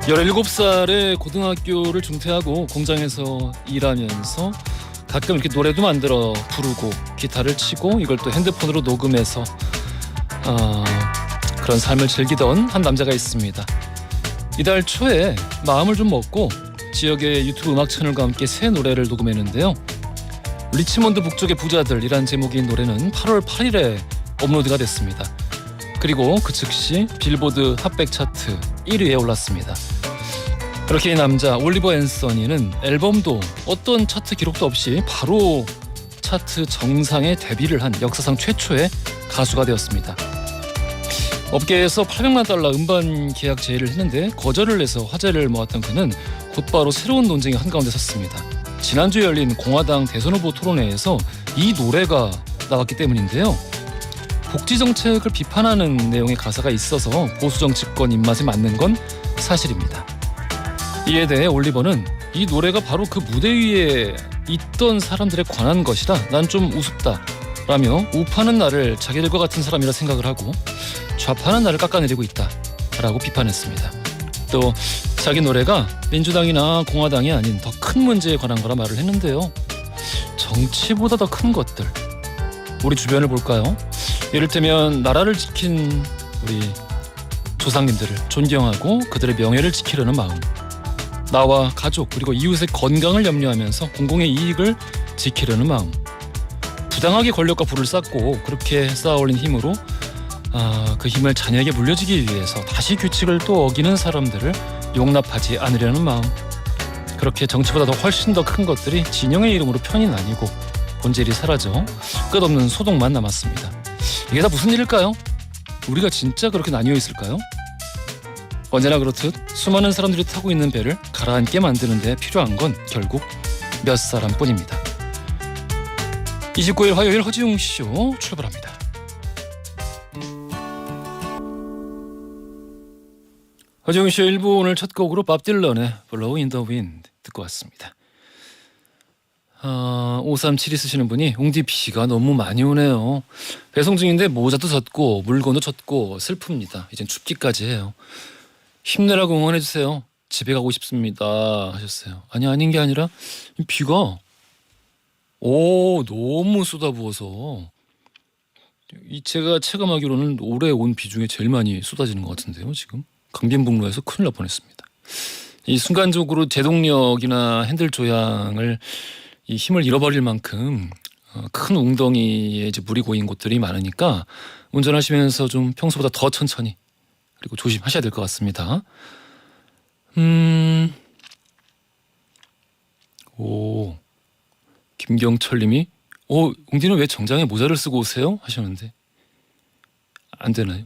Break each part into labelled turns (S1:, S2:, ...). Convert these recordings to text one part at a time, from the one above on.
S1: 17살에 고등학교를 중퇴하고 공장에서 일하면서 가끔 이렇게 노래도 만들어 부르고 기타를 치고 이걸 또 핸드폰으로 녹음해서 그런 삶을 즐기던 한 남자가 있습니다. 이달 초에 마음을 좀 먹고 지역의 유튜브 음악 채널과 함께 새 노래를 녹음했는데요. 리치몬드 북쪽의 부자들이란 제목의 노래는 8월 8일에 업로드가 됐습니다. 그리고 그 즉시 빌보드 핫백 차트 1위에 올랐습니다. 그렇게 이 남자 올리버 앤서니는 앨범도 어떤 차트 기록도 없이 바로 차트 정상에 데뷔를 한 역사상 최초의 가수가 되었습니다. 업계에서 $800만 음반 계약 제의를 했는데 거절을 해서 화제를 모았던 그는 곧바로 새로운 논쟁의 한가운데 섰습니다. 지난주에 열린 공화당 대선 후보 토론회에서 이 노래가 나왔기 때문인데요. 복지 정책을 비판하는 내용의 가사가 있어서 보수 정치권 입맛에 맞는 건 사실입니다. 이에 대해 올리버는 이 노래가 바로 그 무대 위에 있던 사람들에 관한 것이라 난 좀 우습다 라며 우파는 나를 자기들과 같은 사람이라 생각을 하고 좌파는 나를 깎아내리고 있다 라고 비판했습니다. 또 자기 노래가 민주당이나 공화당이 아닌 더 큰 문제에 관한 거라 말을 했는데요. 정치보다 더 큰 것들, 우리 주변을 볼까요? 이를테면 나라를 지킨 우리 조상님들을 존경하고 그들의 명예를 지키려는 마음, 나와 가족 그리고 이웃의 건강을 염려하면서 공공의 이익을 지키려는 마음, 부당하게 권력과 부를 쌓고 그렇게 쌓아올린 힘으로 그 힘을 자녀에게 물려주기 위해서 다시 규칙을 또 어기는 사람들을 용납하지 않으려는 마음, 그렇게 정치보다 더 훨씬 더 큰 것들이 진영의 이름으로 편이 나뉘고 본질이 사라져 끝없는 소동만 남았습니다. 이게 다 무슨 일일까요? 우리가 진짜 그렇게 나뉘어 있을까요? 언제나 그렇듯 수많은 사람들이 타고 있는 배를 가라앉게 만드는 데 필요한 건 결국 몇 사람뿐입니다. 29일 화요일 허지웅 쇼 출발합니다. 허지웅 쇼 1부 오늘 첫 곡으로 밥 딜런의 Blow in the Wind 듣고 왔습니다. 5372 쓰시는 분이 웅디 비가 너무 많이 오네요. 배송 중인데 모자도 젖고 물건도 젖고 슬픕니다. 이젠 춥기까지 해요. 힘내라고 응원해주세요. 집에 가고 싶습니다 하셨어요. 아닌 게 아니라 비가 너무 쏟아부어서 제가 체감하기로는 올해 온 비 중에 제일 많이 쏟아지는 것 같은데요. 지금 강변북로에서 큰일 날 뻔했습니다. 이 순간적으로 제동력이나 핸들 조향을 이 힘을 잃어버릴 만큼 큰 웅덩이에 이제 물이 고인 곳들이 많으니까 운전하시면서 좀 평소보다 더 천천히 그리고 조심하셔야 될 것 같습니다. 김경철님이 웅디는 왜 정장에 모자를 쓰고 오세요? 하셨는데 안 되나요?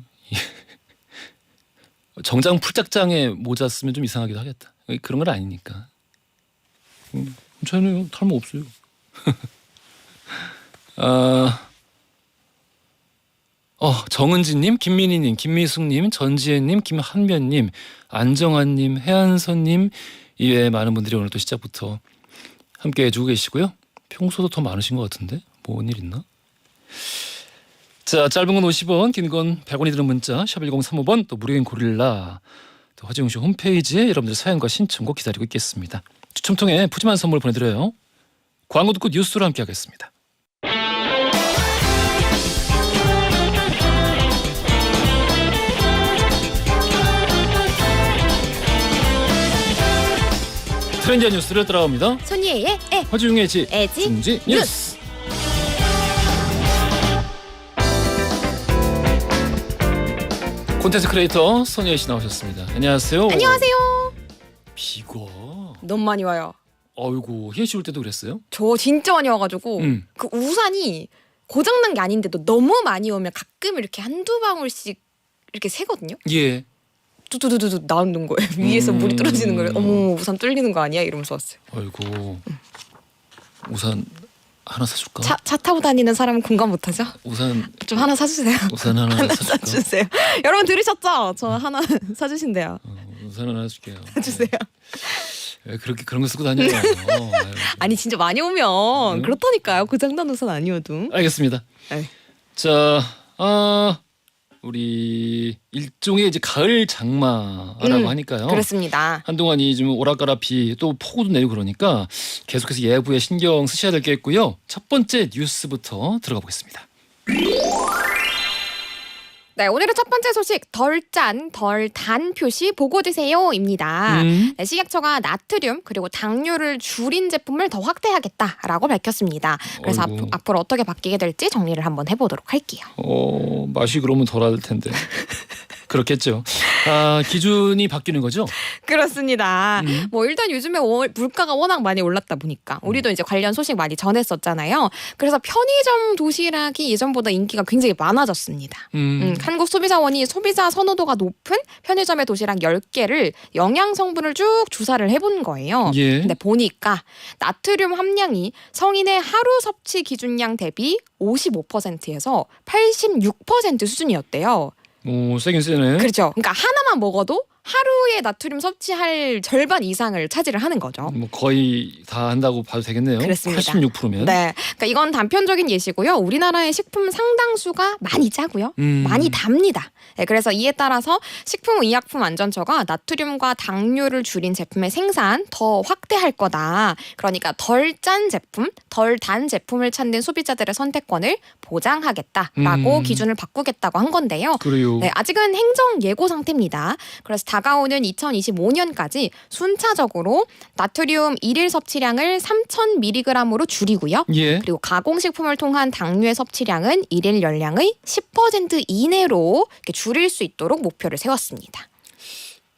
S1: 정장 풀짝장에 모자 쓰면 좀 이상하기도 하겠다. 그런 건 아니니까. 저는 탈모 없어요. 정은지님, 김민희님, 김미숙님, 전지혜님, 김한면님, 안정환님, 해안선님 이외에 많은 분들이 오늘 또 시작부터 함께 해주고 계시고요. 평소도 더 많으신 것 같은데 뭔 일 있나? 자, 짧은 건 50원, 긴 건 100원이 드는 문자 샵 1035번, 또 무료인 고릴라, 또 허지웅쇼 홈페이지에 여러분들 사연과 신청곡 기다리고 있겠습니다. 추첨 통해 푸짐한 선물 보내드려요. 광고 듣고 뉴스로 함께 하겠습니다. 트렌디한 뉴스를 따라옵니다.
S2: 손예의
S1: 허지웅의 지
S2: 중지
S1: 뉴스. 콘텐츠 크리에이터 손예희 씨 나오셨습니다. 안녕하세요.
S2: 안녕하세요.
S1: 비가
S2: 너무 많이 와요.
S1: 아이고, 혜희 씨 올 때도 그랬어요?
S2: 저 진짜 많이 와가지고 그 우산이 고장난 게 아닌데도 너무 많이 오면 가끔 이렇게 한두 방울씩 이렇게 새거든요.
S1: 예.
S2: 두두두두 나오는 거예요. 위에서 물이 떨어지는 거예요. 어머, 우산 뚫리는 거 아니야? 이러면서 왔어요.
S1: 아이고, 우산 하나 사줄까?
S2: 차 타고 다니는 사람은 공감 못하죠?
S1: 우산
S2: 좀 하나 사주세요.
S1: 우산 하나 사줄까?
S2: 사주세요. 여러분 들으셨죠? 저 하나 사주신대요.
S1: 우산 하나 줄게요.
S2: 사주세요.
S1: 그렇게 그런 거 쓰고 다녀요.
S2: 아니 진짜 많이 오면 그렇다니까요. 고장난 우산 아니어도.
S1: 알겠습니다.
S2: 에이.
S1: 자, 우리 일종의 이제 가을 장마라고 하니까요.
S2: 그렇습니다.
S1: 한동안 이 좀 오락가락 비 또 폭우도 내리고 그러니까 계속해서 예보에 신경 쓰셔야 될 게 있고요. 첫 번째 뉴스부터 들어가 보겠습니다.
S2: 네, 오늘의 첫 번째 소식 덜 짠, 덜 단 표시 보고 드세요입니다. 네, 식약처가 나트륨 그리고 당류를 줄인 제품을 더 확대하겠다라고 밝혔습니다. 그래서 앞으로 어떻게 바뀌게 될지 정리를 한번 해보도록 할게요.
S1: 맛이 그러면 덜할 텐데. 그렇겠죠. 기준이 바뀌는 거죠?
S2: 그렇습니다. 뭐 일단 요즘에 물가가 워낙 많이 올랐다 보니까 우리도 이제 관련 소식 많이 전했었잖아요. 그래서 편의점 도시락이 예전보다 인기가 굉장히 많아졌습니다. 한국소비자원이 소비자 선호도가 높은 편의점의 도시락 10개를 영양 성분을 쭉 조사를 해본 거예요.
S1: 예.
S2: 근데 보니까 나트륨 함량이 성인의 하루 섭취 기준량 대비 55%에서 86% 수준이었대요.
S1: 오, 세긴 세네.
S2: 그렇죠. 그러니까 하나만 먹어도 하루에 나트륨 섭취할 절반 이상을 차지를 하는 거죠.
S1: 뭐 거의 다 한다고 봐도 되겠네요.
S2: 그렇습니다.
S1: 86%면.
S2: 네, 그러니까 이건 단편적인 예시고요. 우리나라의 식품 상당수가 많이 짜고요, 많이 답니다. 네, 그래서 이에 따라서 식품의약품안전처가 나트륨과 당류를 줄인 제품의 생산 더 확대할 거다. 그러니까 덜 짠 제품, 덜 단 제품을 찾는 소비자들의 선택권을 보장하겠다라고 기준을 바꾸겠다고 한 건데요.
S1: 그래요.
S2: 네, 아직은 행정 예고 상태입니다. 그래서 다가오는 2025년까지 순차적으로 나트륨 일일 섭취량을 3,000mg으로 줄이고요.
S1: 예.
S2: 그리고 가공식품을 통한 당류의 섭취량은 일일 열량의 10% 이내로 이렇게 줄일 수 있도록 목표를 세웠습니다.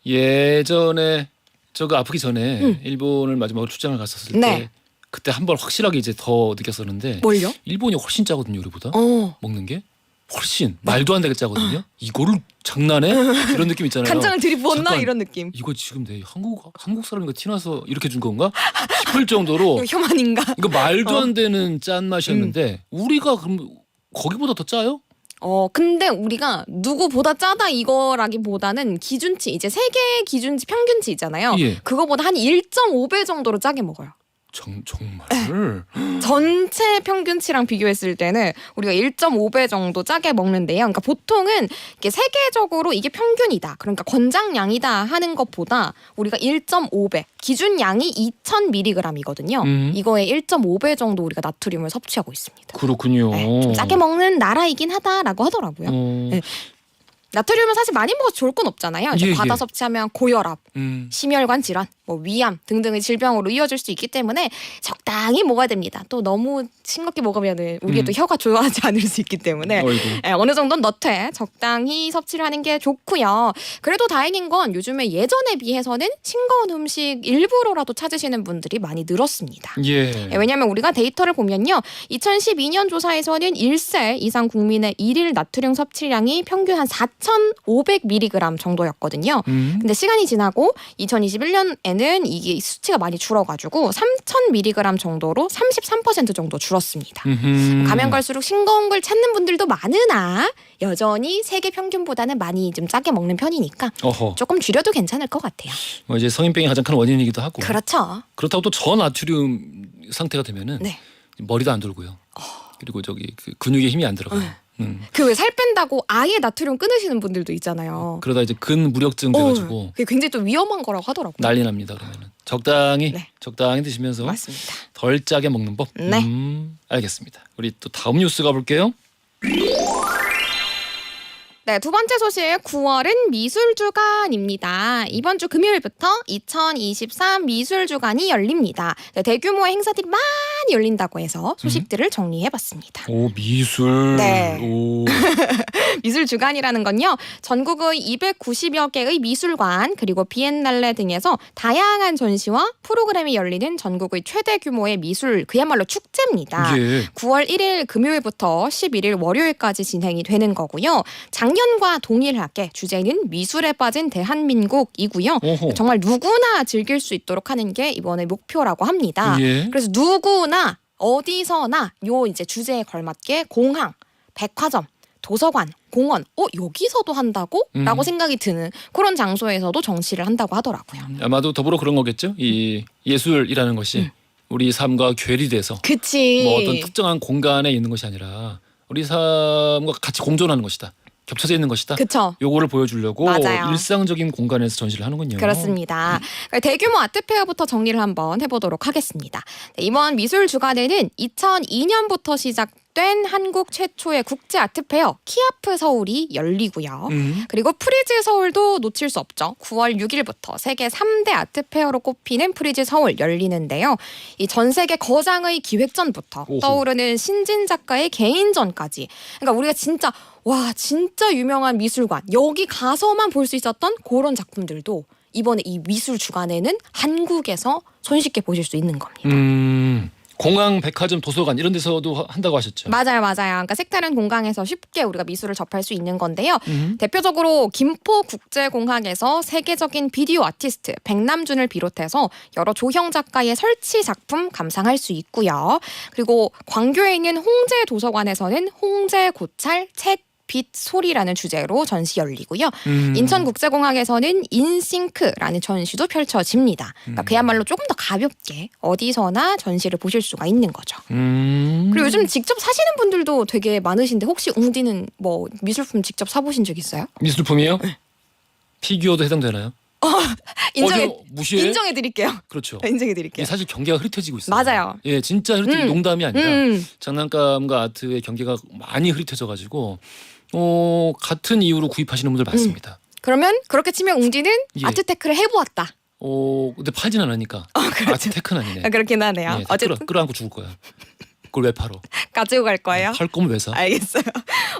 S1: 예전에 저거 아프기 전에 일본을 마지막으로 출장을 갔었을
S2: 네.
S1: 때 그때 한 번 확실하게 이제 더 느꼈었는데
S2: 뭘요?
S1: 일본이 훨씬 짜거든요, 우리보다.
S2: 어.
S1: 먹는 게 훨씬 말도 안 되게 짜거든요. 이거를 장난해? 이런 느낌 있잖아요.
S2: 간장을 들이부었나
S1: 잠깐,
S2: 이런 느낌.
S1: 이거 지금 내 한국 사람인가 티나서 이렇게 준 건가 싶을 정도로
S2: 이거 혐한인가?
S1: 이거 말도 안 되는 짠 맛이었는데 우리가 그럼 거기보다 더 짜요?
S2: 근데 우리가 누구보다 짜다 이거라기보다는 기준치, 이제 세계 기준치 평균치 있잖아요.
S1: 예.
S2: 그거보다 한 1.5배 정도로 짜게 먹어요.
S1: 정말
S2: 전체 평균치랑 비교했을 때는 우리가 1.5배 정도 짜게 먹는데요. 그러니까 보통은 이게 세계적으로 이게 평균이다, 그러니까 권장량이다 하는 것보다 우리가 1.5배, 기준량이 2,000mg이거든요. 이거의 1.5배 정도 우리가 나트륨을 섭취하고 있습니다.
S1: 그렇군요.
S2: 네, 좀 짜게 먹는 나라이긴 하다라고 하더라고요. 네. 나트륨은 사실 많이 먹어서 좋을 건 없잖아요. 이제 과다 섭취하면 고혈압, 심혈관 질환, 뭐 위암 등등의 질병으로 이어질 수 있기 때문에 적당히 먹어야 됩니다. 또 너무 싱겁게 먹으면 우리의 또 혀가 좋아하지 않을 수 있기 때문에 어느 정도는 넣되 적당히 섭취를 하는 게 좋고요. 그래도 다행인 건 요즘에 예전에 비해서는 싱거운 음식 일부러라도 찾으시는 분들이 많이 늘었습니다.
S1: 예.
S2: 왜냐하면 우리가 데이터를 보면요, 2012년 조사에서는 1세 이상 국민의 일일 나트륨 섭취량이 평균 한 4,500mg 정도였거든요. 근데 시간이 지나고 2021년에는 이게 수치가 많이 줄어가지고 3,000mg 정도로 33% 정도 줄었습니다. 가면 갈수록 싱거운 걸 찾는 분들도 많으나 여전히 세계 평균보다는 많이 좀 짜게 먹는 편이니까 조금 줄여도 괜찮을 것 같아요.
S1: 뭐 이제 성인병이 가장 큰 원인이기도 하고.
S2: 그렇죠.
S1: 그렇다고 또 저나트륨 상태가 되면은
S2: 네.
S1: 머리도 안 돌고요. 그리고 저기 그 근육에 힘이 안 들어가요.
S2: 그 왜 살 뺀다고 아예 나트륨 끊으시는 분들도 있잖아요.
S1: 그러다 이제 근무력증 돼가지고
S2: 그게 굉장히 또 위험한 거라고 하더라고요.
S1: 난리 납니다. 그러면은 적당히 드시면서
S2: 맞습니다.
S1: 덜 짜게 먹는 법.
S2: 네.
S1: 알겠습니다. 우리 또 다음 뉴스 가볼게요.
S2: 네, 두 번째 소식 9월은 미술주간입니다. 이번 주 금요일부터 2023 미술주간이 열립니다. 네, 대규모의 행사들이 많이 열린다고 해서 소식들을 정리해봤습니다.
S1: 오, 미술.
S2: 네.
S1: 오.
S2: 미술주간이라는 건요, 전국의 290여 개의 미술관 그리고 비엔날레 등에서 다양한 전시와 프로그램이 열리는 전국의 최대 규모의 미술, 그야말로 축제입니다.
S1: 예.
S2: 9월 1일 금요일부터 11일 월요일까지 진행이 되는 거고요. 작년과 동일하게 주제는 미술에 빠진 대한민국이고요.
S1: 오호.
S2: 정말 누구나 즐길 수 있도록 하는 게 이번에 목표라고 합니다.
S1: 예.
S2: 그래서 누구나 어디서나 요 이제 주제에 걸맞게 공항, 백화점, 도서관, 공원, 여기서도 한다고? 라고 생각이 드는 그런 장소에서도 전시를 한다고 하더라고요.
S1: 아마도 더불어 그런 거겠죠. 이 예술이라는 것이 우리 삶과 괴리돼서
S2: 그치.
S1: 뭐 어떤 특정한 공간에 있는 것이 아니라 우리 삶과 같이 공존하는 것이다. 겹쳐져 있는 것이다.
S2: 그쵸.
S1: 요거를 보여주려고
S2: 맞아요.
S1: 일상적인 공간에서 전시를 하는군요.
S2: 그렇습니다. 대규모 아트페어부터 정리를 한번 해보도록 하겠습니다. 네, 이번 미술 주간에는 2002년부터 시작된 한국 최초의 국제 아트페어 키아프 서울이 열리고요. 그리고 프리즈 서울도 놓칠 수 없죠. 9월 6일부터 세계 3대 아트페어로 꼽히는 프리즈 서울 열리는데요. 이 전 세계 거장의 기획전부터
S1: 오호.
S2: 떠오르는 신진 작가의 개인전까지. 그러니까 우리가 진짜 유명한 미술관 여기 가서만 볼 수 있었던 그런 작품들도 이번에 이 미술 주간에는 한국에서 손쉽게 보실 수 있는 겁니다.
S1: 공항, 백화점, 도서관 이런 데서도 한다고 하셨죠?
S2: 맞아요. 그러니까 색다른 공간에서 쉽게 우리가 미술을 접할 수 있는 건데요. 대표적으로 김포국제공항에서 세계적인 비디오 아티스트 백남준을 비롯해서 여러 조형 작가의 설치 작품 감상할 수 있고요. 그리고 광교에 있는 홍제도서관에서는 홍제고찰 책 빛 소리라는 주제로 전시 열리고요. 인천국제공항에서는 인싱크라는 전시도 펼쳐집니다. 그러니까 그야말로 조금 더 가볍게 어디서나 전시를 보실 수가 있는 거죠. 그리고 요즘 직접 사시는 분들도 되게 많으신데 혹시 웅디는 뭐 미술품 직접 사보신 적 있어요?
S1: 미술품이요? 피규어도 해당되나요? 무시해?
S2: 인정해드릴게요.
S1: 그렇죠.
S2: 인정해드릴게요.
S1: 사실 경계가 흐릿해지고 있어요.
S2: 맞아요.
S1: 예, 진짜 농담이 아니라 장난감과 아트의 경계가 많이 흐릿해져가지고 같은 이유로 구입하시는 분들 많습니다.
S2: 그러면 그렇게 치면 웅디는
S1: 예.
S2: 아트테크를 해보았다.
S1: 근데 팔진 않으니까
S2: 그렇죠.
S1: 아트테크는 아니네.
S2: 그렇긴 하네요.
S1: 예,
S2: 어쨌든
S1: 끌어안고 죽을 거야. 그걸 왜 팔어?
S2: 가지고 갈 거예요.
S1: 팔 거면 왜 사?
S2: 알겠어요.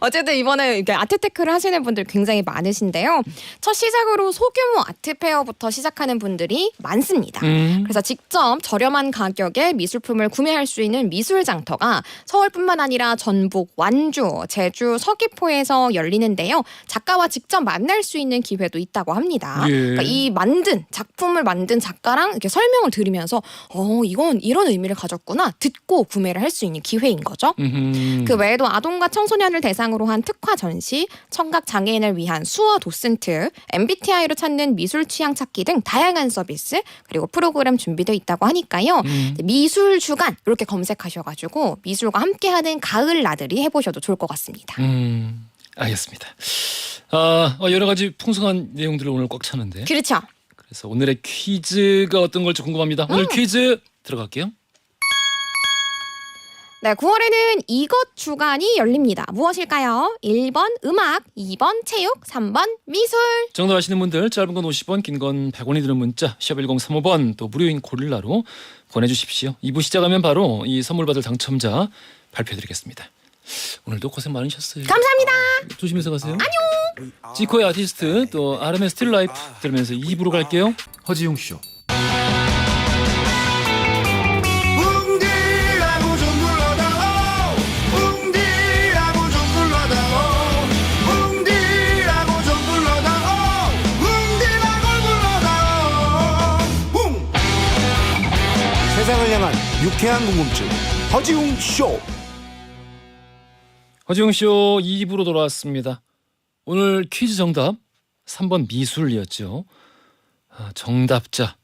S2: 어쨌든 이번에 이렇게 아트테크를 하시는 분들 굉장히 많으신데요. 첫 시작으로 소규모 아트페어부터 시작하는 분들이 많습니다. 그래서 직접 저렴한 가격에 미술품을 구매할 수 있는 미술장터가 서울뿐만 아니라 전북, 완주, 제주, 서귀포에서 열리는데요. 작가와 직접 만날 수 있는 기회도 있다고 합니다.
S1: 예.
S2: 그러니까 이 작품을 만든 작가랑 이렇게 설명을 들으면서 이건 이런 의미를 가졌구나 듣고 구매를 할 수 있는 기회인 거죠. 그 외에도 아동과 청소년을 대상으로 한 특화 전시, 청각 장애인을 위한 수어 도슨트, MBTI로 찾는 미술 취향 찾기 등 다양한 서비스 그리고 프로그램 준비되어 있다고 하니까요. 미술 주간 이렇게 검색하셔가지고 미술과 함께하는 가을 나들이 해보셔도 좋을 것 같습니다.
S1: 알겠습니다. 여러 가지 풍성한 내용들을 오늘 꽉 차는데.
S2: 그렇죠.
S1: 그래서 오늘의 퀴즈가 어떤 걸지 궁금합니다. 오늘 퀴즈 들어갈게요.
S2: 네, 9월에는 이것 주간이 열립니다. 무엇일까요? 1번 음악, 2번 체육, 3번 미술.
S1: 정답 아시는 분들 짧은 건 50원, 긴 건 100원이 드는 문자 샵 1035번 또 무료인 고릴라로 보내주십시오. 2부 시작하면 바로 이 선물 받을 당첨자 발표해드리겠습니다. 오늘도 고생 많으셨어요.
S2: 감사합니다.
S1: 조심해서 가세요. 안녕. 지코의 아티스트 또 RM의 스틸 라이프 들으면서 2부로 갈게요. 허지용 쇼.
S3: 세상을 향한 유쾌한 궁금증 허지웅 쇼.
S1: 허지용 쇼 2부로 돌아왔습니다. 오늘 퀴즈 정답 3번 미술이었죠. 정답자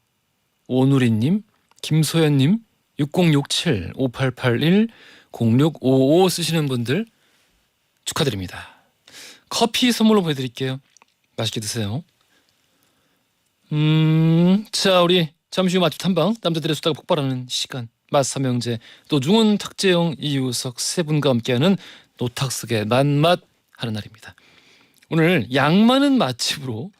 S1: 오누리님, 김소연님, 6067, 5881, 0655 쓰시는 분들 축하드립니다. 커피 선물로 보내드릴게요. 맛있게 드세요. 자 우리 잠시 후 맛집 탐방 남자들의 수다가 폭발하는 시간 맛 삼형제 또 중훈 탁재영 이유석 세 분과 함께하는 노탁스의 맛맛 하는 날입니다. 오늘 양 많은 맛집으로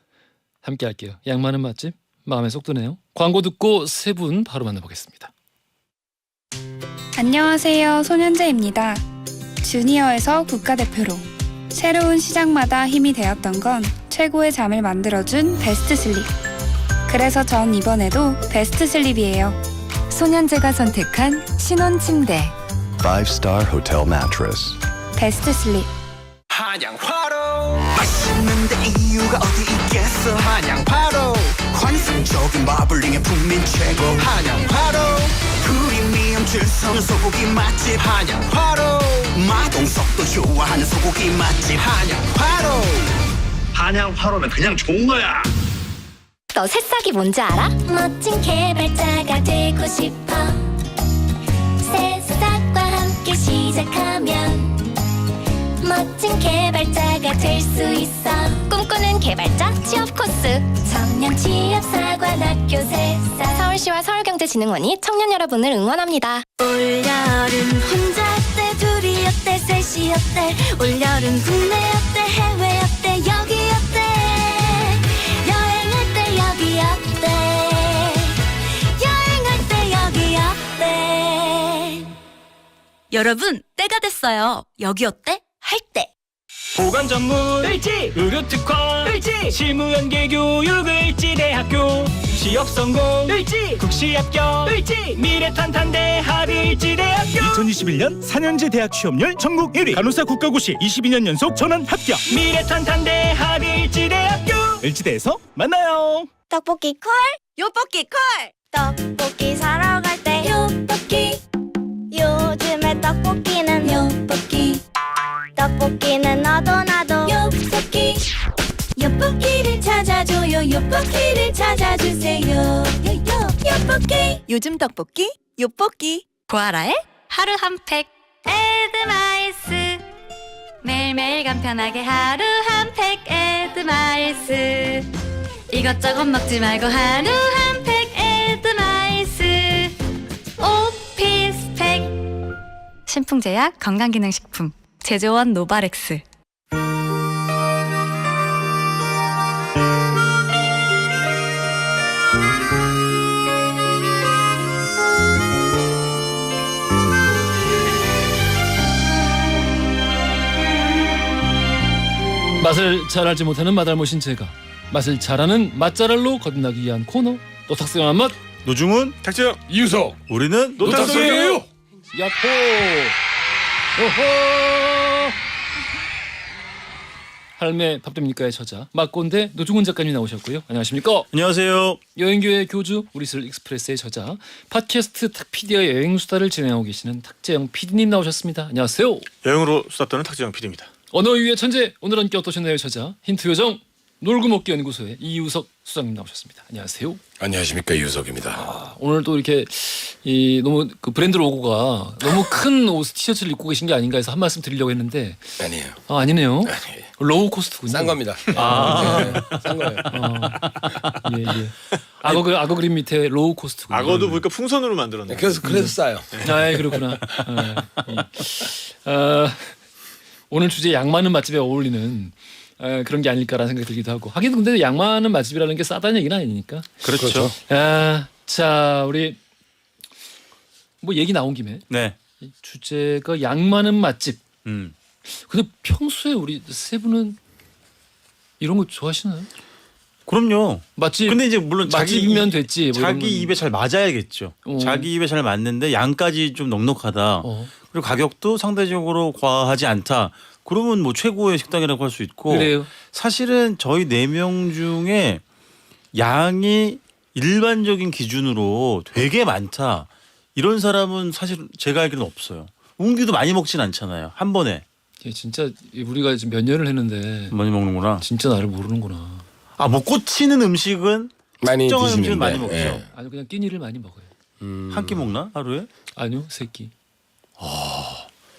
S1: 함께할게요. 양 많은 맛집 마음에 쏙 드네요. 광고 듣고 세 분 바로 만나보겠습니다.
S4: 안녕하세요. 손현재입니다. 주니어에서 국가대표로 새로운 시작마다 힘이 되었던 건 최고의 잠을 만들어준 베스트 슬립. 그래서 전 이번에도 베스트 슬립이에요.
S5: 손현재가 선택한 신혼 침대
S6: 5-star hotel mattress.
S4: 베스트 슬립.
S7: 한양파로 맛있는데 이유가 어디 있겠어. 한양파로 환상적인 마블링의 풍미 최고. 한양파로 프리미엄 질성 소고기 맛집. 한양파로 마동석도 좋아하는 소고기 맛집. 한양파로.
S8: 한양파로는 그냥 좋은 거야.
S5: 너 새싹이 뭔지 알아?
S9: 멋진 개발자가 되고 싶어. 새싹과 함께 시작하면 멋진 개발자가 꼭 될 수 있어. 꿈꾸는 개발자 취업 코스. 청년 취업 사관학교 새싹. 서울시와 서울경제진흥원이 청년 여러분을 응원합니다. 올여름 혼자였대, 둘이었대, 셋이었대. 올여름 국내였대, 해외였대, 여기였대. 여행할 때 여기였대. 여행할 때 여기였대. 여러분, 때가 됐어요. 여기 어때? 할 때.
S10: 보건 전문 을지, 의료 특화 을지, 실무연계 교육 을지대학교, 취업 성공 을지, 국시 합격 을지, 미래탄탄대학 을지대학교.
S11: 2021년 4년제 대학 취업률 전국 1위, 간호사 국가고시 22년 연속 전원 합격.
S10: 미래탄탄대학 을지대학교.
S11: 을지대에서 만나요.
S9: 떡볶이 콜, 요볶이 콜. 떡볶이 사러 갈 때 요볶이. 요즘에 떡볶이는 요볶이. 떡볶이는 너도 나도 요볶이. 요볶이를 찾아줘요. 요볶이를 찾아주세요. 요볶이. 요즘 떡볶이 요볶이.
S5: 고아라의 하루 한 팩. 에드마이스. 매일매일 간편하게 하루 한 팩. 에드마이스. 이것저것 먹지 말고 하루 한 팩. 에드마이스. 오피스팩. 신풍제약 건강기능식품 제조원 노바렉스.
S1: 맛을 잘 알지 못하는 맛알못인 제가 맛을 잘하는 맛잘알로 거듭나기 위한 코너 노탁스연한 맛.
S3: 노중훈, 탁재영,
S8: 이우석.
S3: 우리는
S8: 노탁소리예요.
S1: 야호. 오호. 할매 밥 됩니까의 저자 맛꼰대 노중훈 작가님 나오셨고요. 안녕하십니까?
S3: 안녕하세요.
S1: 여행교회 교주 우리슬 익스프레스의 저자 팟캐스트 탁피디의 여행 수다를 진행하고 계시는 탁재영 PD님 나오셨습니다. 안녕하세요.
S3: 여행으로 수다 떠는 탁재영 PD입니다.
S1: 언어 위의 천재 오늘 함께 어떠셨나요? 저자 힌트 요정 놀고 먹기 연구소의 이우석 수장님 나오셨습니다. 안녕하세요.
S8: 안녕하십니까, 이우석입니다.
S1: 오늘도 이렇게 너무 그 브랜드 로고가 너무 큰 옷 티셔츠를 입고 계신 게 아닌가 해서 한 말씀 드리려고 했는데
S8: 아니에요.
S1: 아니네요.
S8: 아니에요.
S1: 로우 코스트군요.
S8: 싼 겁니다.
S1: 네,
S8: 싼 거예요.
S1: 예. 악어 그림 밑에 로우 코스트군요.
S3: 악어도 보니까 풍선으로 만들었네.
S8: 그래서 싸요.
S1: 아, 그렇구나. 오늘 주제 양 많은 맛집에 어울리는 그런 게 아닐까라는 생각이 들기도 하고. 하긴 근데 양 많은 맛집이라는 게 싸다는 얘기는 아니니까.
S3: 그렇죠.
S1: 자, 우리 뭐 얘기 나온 김에
S3: 네.
S1: 이 주제가 양 많은 맛집. 근데 평소에 우리 세 분은 이런 거 좋아하시나요?
S3: 그럼요.
S1: 맛집.
S3: 근데 이제 물론
S1: 맛집이면 됐지. 뭐 이런
S3: 자기
S1: 건.
S3: 입에 잘 맞아야겠죠. 자기 입에 잘 맞는데 양까지 좀 넉넉하다. 그리고 가격도 상대적으로 과하지 않다. 그러면 뭐 최고의 식당이라고 할 수 있고.
S1: 그래요.
S3: 사실은 저희 4명 중에 양이 일반적인 기준으로 되게 많다. 이런 사람은 사실 제가 알기로는 없어요. 웅기도 많이 먹진 않잖아요. 한 번에.
S1: 진짜 우리가 지금 몇 년을 했는데
S3: 많이 먹는구나.
S1: 진짜 나를 모르는구나.
S3: 아, 뭐 꽂히는 음식은
S8: 많이
S3: 특정한
S8: 드시는데.
S3: 음식은 많이 먹죠.
S8: 예.
S1: 아니 그냥 끼니를 많이 먹어요.
S3: 한 끼 먹나 하루에?
S1: 아니요, 세 끼.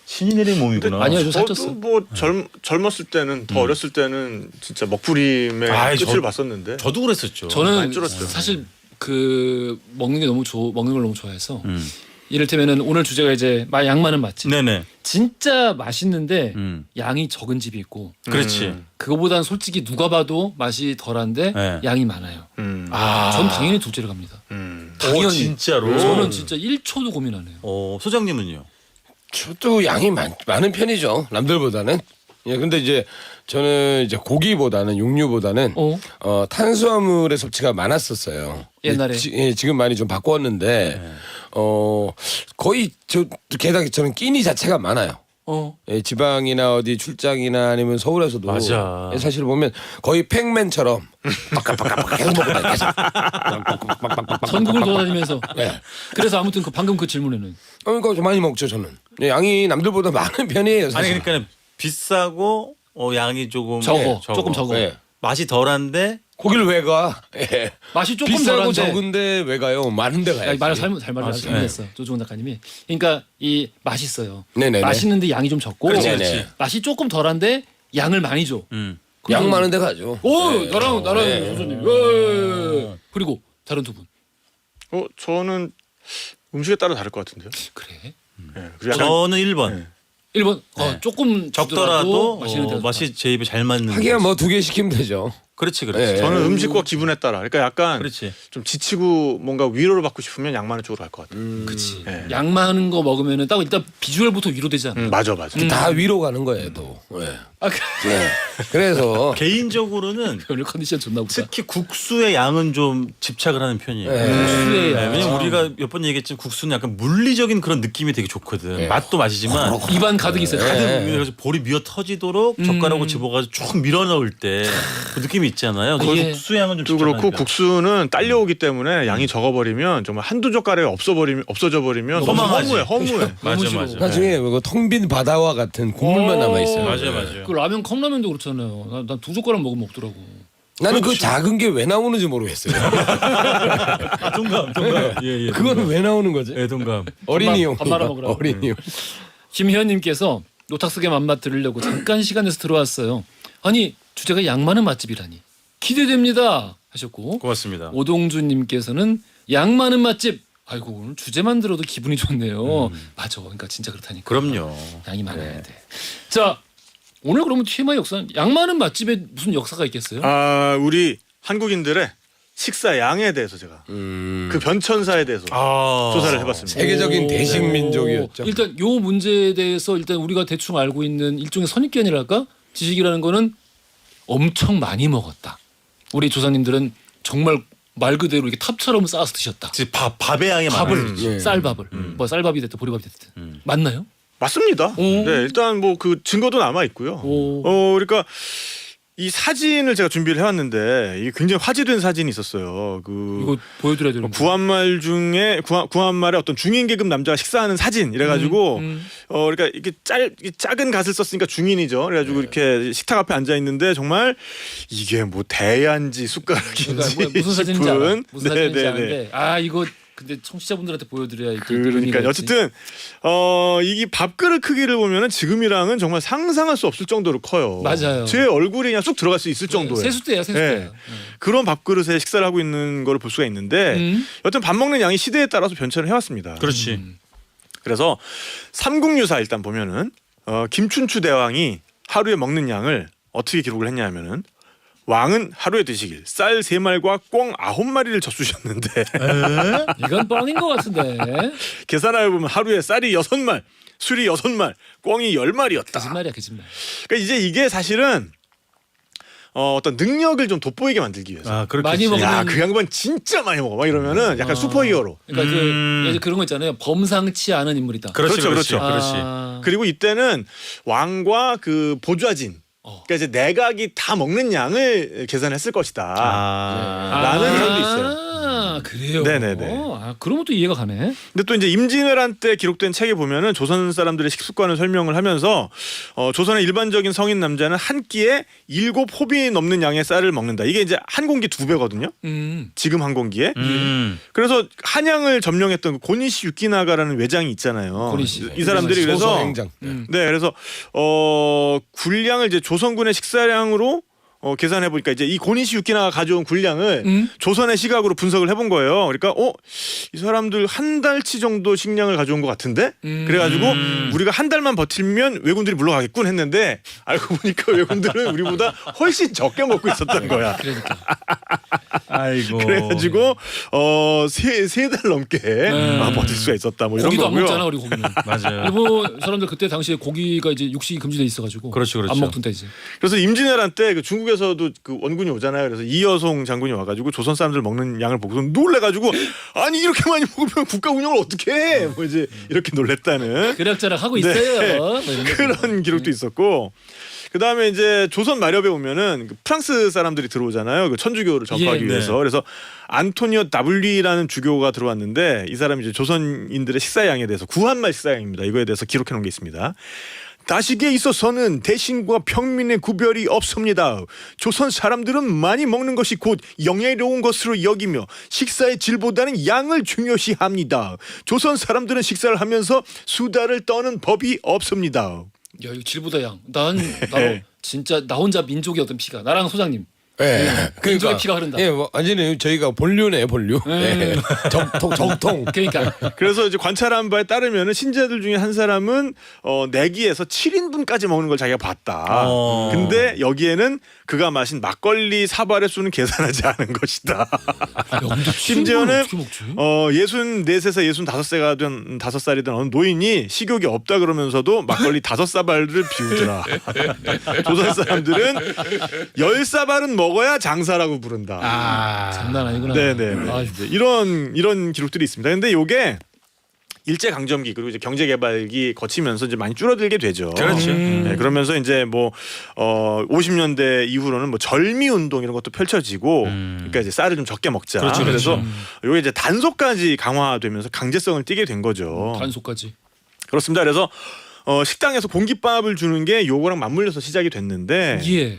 S3: 신이 내린 몸이구나.
S1: 아니요, 좀 살쪘어.
S12: 저도 뭐 젊었을 때는 더 어렸을 때는 진짜 먹부림의 끝을 봤었는데.
S3: 저도 그랬었죠.
S1: 저는
S12: 많이 줄었어요.
S1: 사실 그 먹는 걸 너무 좋아해서 이를테면은 오늘 주제가 이제 양 많은 맛집.
S3: 네네.
S1: 진짜 맛있는데 양이 적은 집이 있고.
S3: 그렇지.
S1: 그거보단 솔직히 누가 봐도 맛이 덜한데
S3: 네.
S1: 양이 많아요. 전 당연히 둘째를 갑니다.
S3: 당연히. 진짜로.
S1: 저는 진짜 1초도 고민 안 해요.
S3: 소장님은요?
S8: 저도 양이 많은 편이죠. 남들보다는. 예, 근데 이제 저는 이제 고기보다는 육류보다는 탄수화물의 섭취가 많았었어요.
S1: 옛날에.
S8: 지금 많이 좀 바꿨는데 거의 게다가 저는 끼니 자체가 많아요. 예, 지방이나 어디 출장이나 아니면 서울에서도
S3: 맞아.
S8: 예, 사실 보면 거의 팩맨처럼 빡빡빡빡 계속 먹고 다녀.
S1: 전국을 돌아다니면서.
S8: 예.
S1: 그래서 아무튼 방금 그 질문에는
S8: 그러니까 좀 많이 먹죠 저는. 예, 양이 남들보다 많은 편이에요. 사실.
S3: 아니 그러니까 비싸고 양이 조금
S1: 조금 적어.
S8: 예.
S3: 맛이 덜한데
S8: 고기를 왜 가? 예.
S1: 맛이 조금
S8: 비싸고
S1: 덜한데.
S8: 적은데 왜 가요? 많은데 가야지.
S1: 말을 잘못했어. 조종훈 작가님이. 그러니까 이 맛있어요.
S8: 네네네.
S1: 맛있는데 양이 좀 적고
S8: 그렇지.
S1: 맛이 조금 덜한데 양을 많이 줘.
S8: 양 많은 데 가죠.
S1: 오,
S8: 네.
S1: 나랑
S8: 네.
S1: 조선님. 예. 그리고 다른 두 분.
S12: 저는 음식에 따라 다를 것 같은데요.
S1: 그래.
S12: 네. 그리고 약간
S3: 저는 1번.
S12: 네.
S1: 1번.
S3: 네.
S1: 조금
S3: 적더라도
S1: 맛있는 데서
S3: 맛이 제 입에 잘 맞는.
S8: 하기야 뭐 2개 시키면 되죠.
S3: 그렇지.
S8: 네.
S12: 저는 음식과 기분에 따라. 그러니까 약간
S3: 그렇지.
S12: 좀 지치고 뭔가 위로를 받고 싶으면 양 많은 쪽으로 갈 것 같아요.
S1: 그치.
S12: 네.
S1: 양 많은 거 먹으면은 딱 일단 비주얼부터 위로되지 않아.
S12: 맞아.
S8: 다 위로 가는 거예요, 또. 네.
S1: 아,
S8: 네. 그래서
S3: 개인적으로는
S1: 오늘 컨디션 좋나 보다.
S3: 특히 국수의 양은 좀 집착을 하는 편이에요.
S1: 국수의 양.
S3: 왜냐면 우리가 몇 번 얘기했지만 국수는 약간 물리적인 그런 느낌이 되게 좋거든. 맛도 맛이지만
S1: 입안 가득 있어요.
S3: 가득 그래서 볼이 미어 터지도록 젓가락으로 집어가지고 쭉 밀어 넣을 때 그 느낌이 있잖아요. 그
S1: 예.
S3: 국수 양은 좀
S12: 또 그렇고
S3: 집착하니까.
S12: 국수는 딸려오기 때문에 양이 적어버리면 정말 한두 젓가락이 없어져 버리면 너무
S3: 허망하지.
S12: 허무해.
S3: 맞아.
S8: 나중에 텅 빈 바다와 같은 국물만 남아 있어요.
S3: 맞아요.
S1: 그 라면 컵라면도 그렇잖아요. 난 두 젓가락 먹으면 없더라고.
S8: 나는 그 작은 게 왜 나오는지 모르겠어요.
S3: 동감. 예.
S8: 그거는 왜 나오는 거지?
S3: 예, 동감.
S8: 어린이용.
S1: 밥 말아 먹으라고.
S8: 어린이용.
S1: 김희연님께서 노탁스게 맛맛 들으려고 잠깐 시간 내서 들어왔어요. 아니 주제가 양 많은 맛집이라니 기대됩니다 하셨고,
S3: 고맙습니다.
S1: 오동준님께서는 양 많은 맛집. 아이고 오늘 주제만 들어도 기분이 좋네요. 맞아. 그러니까 진짜 그렇다니까.
S3: 그럼요.
S1: 양이 많아야 돼. 자 오늘 그러면 TMI 역사 양 많은 맛집에 무슨 역사가 있겠어요?
S12: 우리 한국인들의 식사 양에 대해서 제가 그 변천사에 대해서 조사를 해봤습니다.
S8: 세계적인 대식 민족이었죠.
S1: 일단 요 문제에 대해서 일단 우리가 대충 알고 있는 일종의 선입견이랄까 지식이라는 거는 엄청 많이 먹었다. 우리 조상님들은 정말 말 그대로 이렇게 탑처럼 쌓아서 드셨다.
S3: 밥의 양이
S1: 밥을
S3: 많아요.
S1: 쌀밥을 뭐 쌀밥이 됐든 보리밥이 됐든 맞나요?
S12: 맞습니다. 네, 일단 뭐 그 증거도 남아 있고요. 그러니까 이 사진을 제가 준비를 해왔는데 이게 굉장히 화제된 사진이 있었어요.
S1: 이거 보여드려야 되는데.
S12: 구한말 중에 구한말에 어떤 중인 계급 남자가 식사하는 사진 이래가지고 그러니까 이렇게 작은 갓을 썼으니까 중인이죠. 그래가지고 이렇게 식탁 앞에 앉아 있는데 정말 이게 뭐 대야인지 숟가락인지
S1: 그러니까 무슨 사진인지 알아.
S12: 싶은.
S1: 무슨 사진인지 아는데 이거 근데 청취자분들한테 보여드려야
S12: 그러니까 어쨌든 이게 밥그릇 크기를 보면은 지금이랑은 정말 상상할 수 없을 정도로 커요.
S1: 맞아요.
S12: 제 얼굴이 그냥 쑥 들어갈 수 있을 정도예요.
S1: 세수대야 세수대.
S12: 네. 그런 밥그릇에 식사를 하고 있는 걸 볼 수가 있는데 여튼 밥 먹는 양이 시대에 따라서 변천을 해왔습니다.
S3: 그렇지.
S12: 그래서 삼국유사 일단 보면은 김춘추 대왕이 하루에 먹는 양을 어떻게 기록을 했냐면은 왕은 하루에 드시길 쌀 3말과 꿩 9마리를 젖수셨는데
S1: 이건 뻥인 것 같은데.
S12: 계산하여 보면 하루에 쌀이 6말, 술이 6말, 꿩이 10마리였다.
S1: 거짓말이야 거짓말.
S12: 그러니까 이제 이게 사실은 어떤 능력을 좀 돋보이게 만들기 위해서.
S1: 많이 먹으면
S12: 야, 그 양반 진짜 많이 먹어. 막 이러면은 약간 슈퍼히어로.
S1: 그러니까 이제 그런 거 있잖아요. 범상치 않은 인물이다.
S12: 그렇죠.
S1: 아.
S12: 그리고 이때는 왕과 그 보좌진 그러니까 이제 내각이 다 먹는 양을 계산했을 것이다. 라는 설도 있어요.
S1: 그래요.
S12: 네네네.
S1: 그러면 또 이해가 가네.
S12: 근데 또 이제 임진왜란 때 기록된 책에 보면은 조선 사람들의 식습관을 설명을 하면서 조선의 일반적인 성인 남자는 한 끼에 7호비 넘는 양의 쌀을 먹는다. 이게 이제 한 공기 2배거든요. 지금 한 공기에. 그래서 한양을 점령했던 그 고니시 유키나가라는 외장이 있잖아요. 이 사람들이 그래서 네, 그래서 군량을 이제 조선군의 식사량으로 계산해 보니까 이제 이 고니시 유키나가 가져온 군량을 조선의 시각으로 분석을 해본 거예요. 그러니까 이 사람들 한 달치 정도 식량을 가져온 것 같은데 그래가지고 우리가 한 달만 버티면 왜군들이 물러가겠군 했는데 알고 보니까 왜군들은 우리보다 훨씬 적게 먹고 있었던 거야.
S1: 그러니까.
S3: 아이고.
S12: 그래가지고 세 달 넘게 버틸 수가 있었다. 뭐 이런
S1: 고기도
S12: 거고요.
S1: 안 먹잖아 우리 고기는.
S3: 맞아요.
S1: 일본 사람들 그때 당시에 고기가 이제 육식이 금지돼 있어가지고.
S3: 그렇죠.
S1: 안 먹던 때 이제.
S12: 그래서 임진왜란 때 그 중국에서도 그 원군이 오잖아요. 그래서 이여송 장군이 와가지고 조선 사람들 먹는 양을 보고서 놀래가지고 아니 이렇게 많이 먹으면 국가 운영을 어떻게 해? 뭐 이제 이렇게 놀랬다는
S1: 그럭저럭 하고 있어요. 뭐 이런
S12: 그런 기록도 있었고. 그 다음에 이제 조선 마렵에 오면은 그 프랑스 사람들이 들어오잖아요. 그 천주교를 접하기 위해서. 그래서 안토니오 다블리라는 주교가 들어왔는데 이 사람이 이제 조선인들의 식사량에 대해서 구한말 식사량입니다. 이거에 대해서 기록해 놓은 게 있습니다. 다식에 있어서는 대신과 평민의 구별이 없습니다. 조선 사람들은 많이 먹는 것이 곧 영예로운 것으로 여기며 식사의 질보다는 양을 중요시합니다. 조선 사람들은 식사를 하면서 수다를 떠는 법이 없습니다.
S1: 야 이거 질보다 양. 나도 진짜 나 혼자 민족의 어떤 피가 나랑 소장님.
S8: 예.
S1: 민족의 피가 흐른다.
S8: 예, 뭐 완전히 저희가 본류네 본류. 예. 적통.
S1: 그러니까
S12: 그래서 이제 관찰한 바에 따르면은 신자들 중에 한 사람은 내기에서 7인분까지 먹는 걸 자기가 봤다. 근데 여기에는 그가 마신 막걸리 사발의 수는 계산하지 않은 것이다. 심지어는 64세에서 65세가 된 5살이던 어느 노인이 식욕이 없다 그러면서도 막걸리 5사발을 비우더라. 조선 사람들은 10사발은 먹어야 장사라고 부른다.
S1: 장난 아니구나.
S12: 네네. 이런 기록들이 있습니다. 근데 요게 일제 강점기 그리고 이제 경제 개발기 거치면서 이제 많이 줄어들게 되죠.
S3: 그렇죠.
S12: 네, 그러면서 이제 뭐 50년대 이후로는 뭐 절미 운동 이런 것도 펼쳐지고, 그러니까 이제 쌀을 좀 적게 먹자.
S1: 그렇죠,
S12: 그래서 요게 이제 단속까지 강화되면서 강제성을 띠게 된 거죠.
S1: 단속까지.
S12: 그렇습니다. 그래서 식당에서 공깃밥을 주는 게 요거랑 맞물려서 시작이 됐는데.
S1: 예.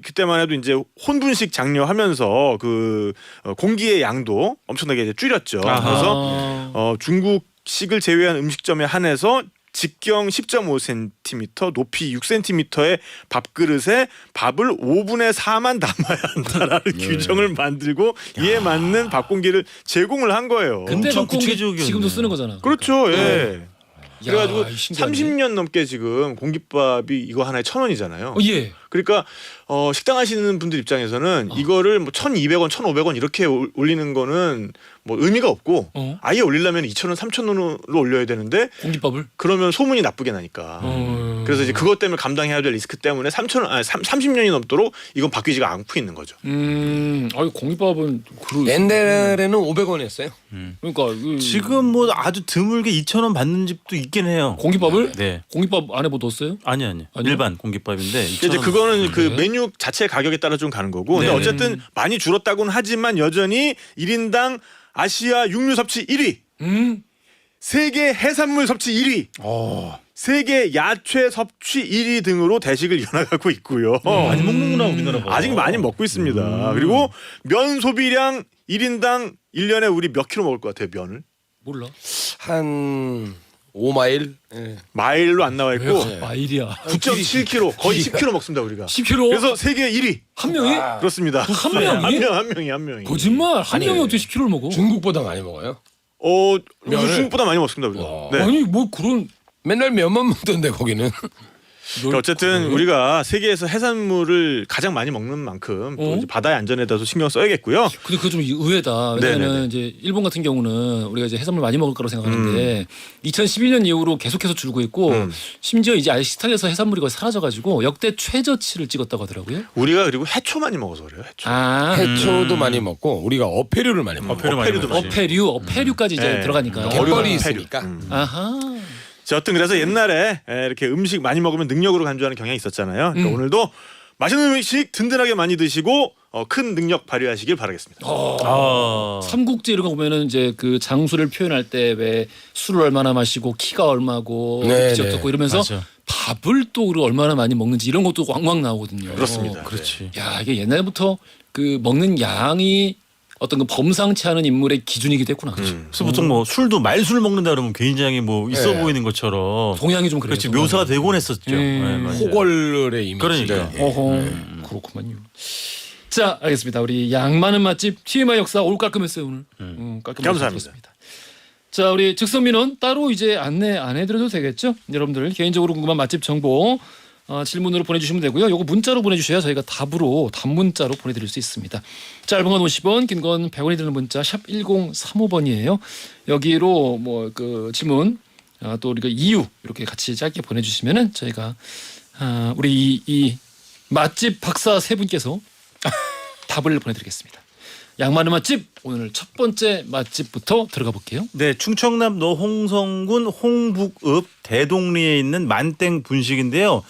S12: 그때만 해도 이제 혼분식 장려하면서 그 공기의 양도 엄청나게 이제 줄였죠. 그래서 중국식을 제외한 음식점에 한해서 직경 10.5cm, 높이 6cm의 밥그릇에 밥을 5분의 4만 담아야 한다라는 규정을 만들고 이에 맞는 밥 공기를 제공을 한 거예요.
S1: 근데
S3: 엄청
S1: 밥 공기
S3: 구체적이었네.
S1: 지금도 쓰는 거잖아.
S12: 그렇죠. 예. 그래가지고
S1: 야, 신기하네.
S12: 30년 넘게 지금 공깃밥이 이거 하나에 1,000원이잖아요.
S1: 예.
S12: 그러니까 식당 하시는 분들 입장에서는 이거를 뭐 1,200원, 1,500원 이렇게 올리는 거는 뭐 의미가 없고 아예 올리려면 2,000원, 3,000원으로 올려야 되는데
S1: 공깃밥을
S12: 그러면 소문이 나쁘게 나니까. 그래서 이제 그것 때문에 감당해야 될 리스크 때문에 30년이 넘도록 이건 바뀌지가 않고 있는 거죠.
S1: 공깃밥은
S8: 옛날에는 500원이었어요.
S1: 그러니까
S3: 지금 뭐 아주 드물게 2,000원 받는 집도 있긴 해요.
S1: 공깃밥을?
S3: 네.
S1: 공깃밥 안에 뭐 넣었어요?
S3: 아니요. 일반 공깃밥인데
S12: 이제
S3: 2,000원.
S12: 그거는 그 메뉴 자체 가격에 따라 좀 가는 거고. 근데
S3: 네네.
S12: 어쨌든 많이 줄었다고는 하지만 여전히 1인당 아시아 육류 섭취 1위. 세계 해산물 섭취 1위. 세계 야채 섭취 1위 등으로 대식을 이어나가고 있고요.
S3: 많이 먹는구나 우리나라가.
S12: 아직 많이 먹고 있습니다. 그리고 면 소비량 1인당 1년에 우리 몇 킬로 먹을 것 같아요, 면을?
S1: 몰라.
S8: 한 5마일. 예.
S12: 마일로 안 나와 있고
S1: 마일이야.
S12: 9.7kg 거의 10kg 먹습니다 우리가.
S1: 10kg.
S12: 그래서 세계 1위.
S1: 한 명이?
S12: 그렇습니다.
S1: 한 명이?
S12: 한 명이.
S1: 거짓말. 한
S8: 아니,
S1: 명이 어떻게 10kg를 먹어?
S8: 중국보다 많이 먹어요.
S12: 중국보다 많이 먹습니다 우리가. 네.
S1: 아니 뭐 그런
S8: 맨날 면만 먹던데 거기는.
S12: 그러니까 어쨌든 우리가 세계에서 해산물을 가장 많이 먹는 만큼 또 이제 바다의 안전에 대해서 신경 써야겠고요.
S1: 근데 그거 좀 의외다. 왜냐하면
S12: 네네네.
S1: 이제 일본 같은 경우는 우리가 이제 해산물 많이 먹을 거라고 생각하는데 2011년 이후로 계속해서 줄고 있고 심지어 이제 아시스탄에서 해산물이 거의 사라져가지고 역대 최저치를 찍었다고 하더라고요.
S12: 우리가 그리고 해초 많이 먹어서 그래요. 해초.
S8: 해초도 많이 먹고 우리가 어패류를 많이 먹고.
S1: 어패류까지 이제
S12: 네.
S1: 들어가니까.
S8: 갯벌이 있으니까.
S1: 아하.
S12: 자, 여튼 그래서 옛날에 이렇게 음식 많이 먹으면 능력으로 간주하는 경향이 있었잖아요. 그러니까 오늘도 맛있는 음식 든든하게 많이 드시고 큰 능력 발휘하시길 바라겠습니다.
S1: 삼국지 이런 거 보면은 이제 그 장수를 표현할 때 왜 술을 얼마나 마시고 키가 얼마고
S8: 네,
S1: 기적
S8: 네.
S1: 듣고 이러면서
S3: 맞아.
S1: 밥을 또 우리가 얼마나 많이 먹는지 이런 것도 왕왕 나오거든요.
S12: 그렇습니다.
S3: 그렇지.
S1: 야 이게 옛날부터 그 먹는 양이 어떤 그 범상치 않은 인물의 기준이기도 했구나.
S3: 그래서 보통 뭐 술도 말술 먹는다 그러면 굉장히 뭐 있어 보이는 것처럼
S1: 동양이 좀 그래요.
S3: 그렇지 묘사가 되곤 했었죠. 네, 맞아요.
S8: 호걸의 이미지.
S3: 그러니까.
S1: 그렇구만요. 자 알겠습니다. 우리 양 많은 맛집 TMI 역사 올 깔끔했어요 오늘. 깔끔하게
S12: 감사합니다.
S1: 들었습니다. 자 우리 즉석민원 따로 이제 안내 안 해드려도 되겠죠? 여러분들 개인적으로 궁금한 맛집 정보 질문으로 보내주시면 되고요. 요거 문자로 보내주셔야 저희가 답으로 단문자로 보내드릴 수 있습니다. 짧은 건 50원, 긴 건 100원이 드는 문자 샵 1035번이에요. 여기로 뭐 그 질문 또 우리가 이유 이렇게 같이 짧게 보내주시면은 저희가 우리 이 맛집 박사 세 분께서 답을 보내드리겠습니다. 양마늘 맛집 오늘 첫 번째 맛집부터 들어가 볼게요.
S3: 네, 충청남 노홍성군 홍북읍 대동리에 있는 만땡 분식인데요.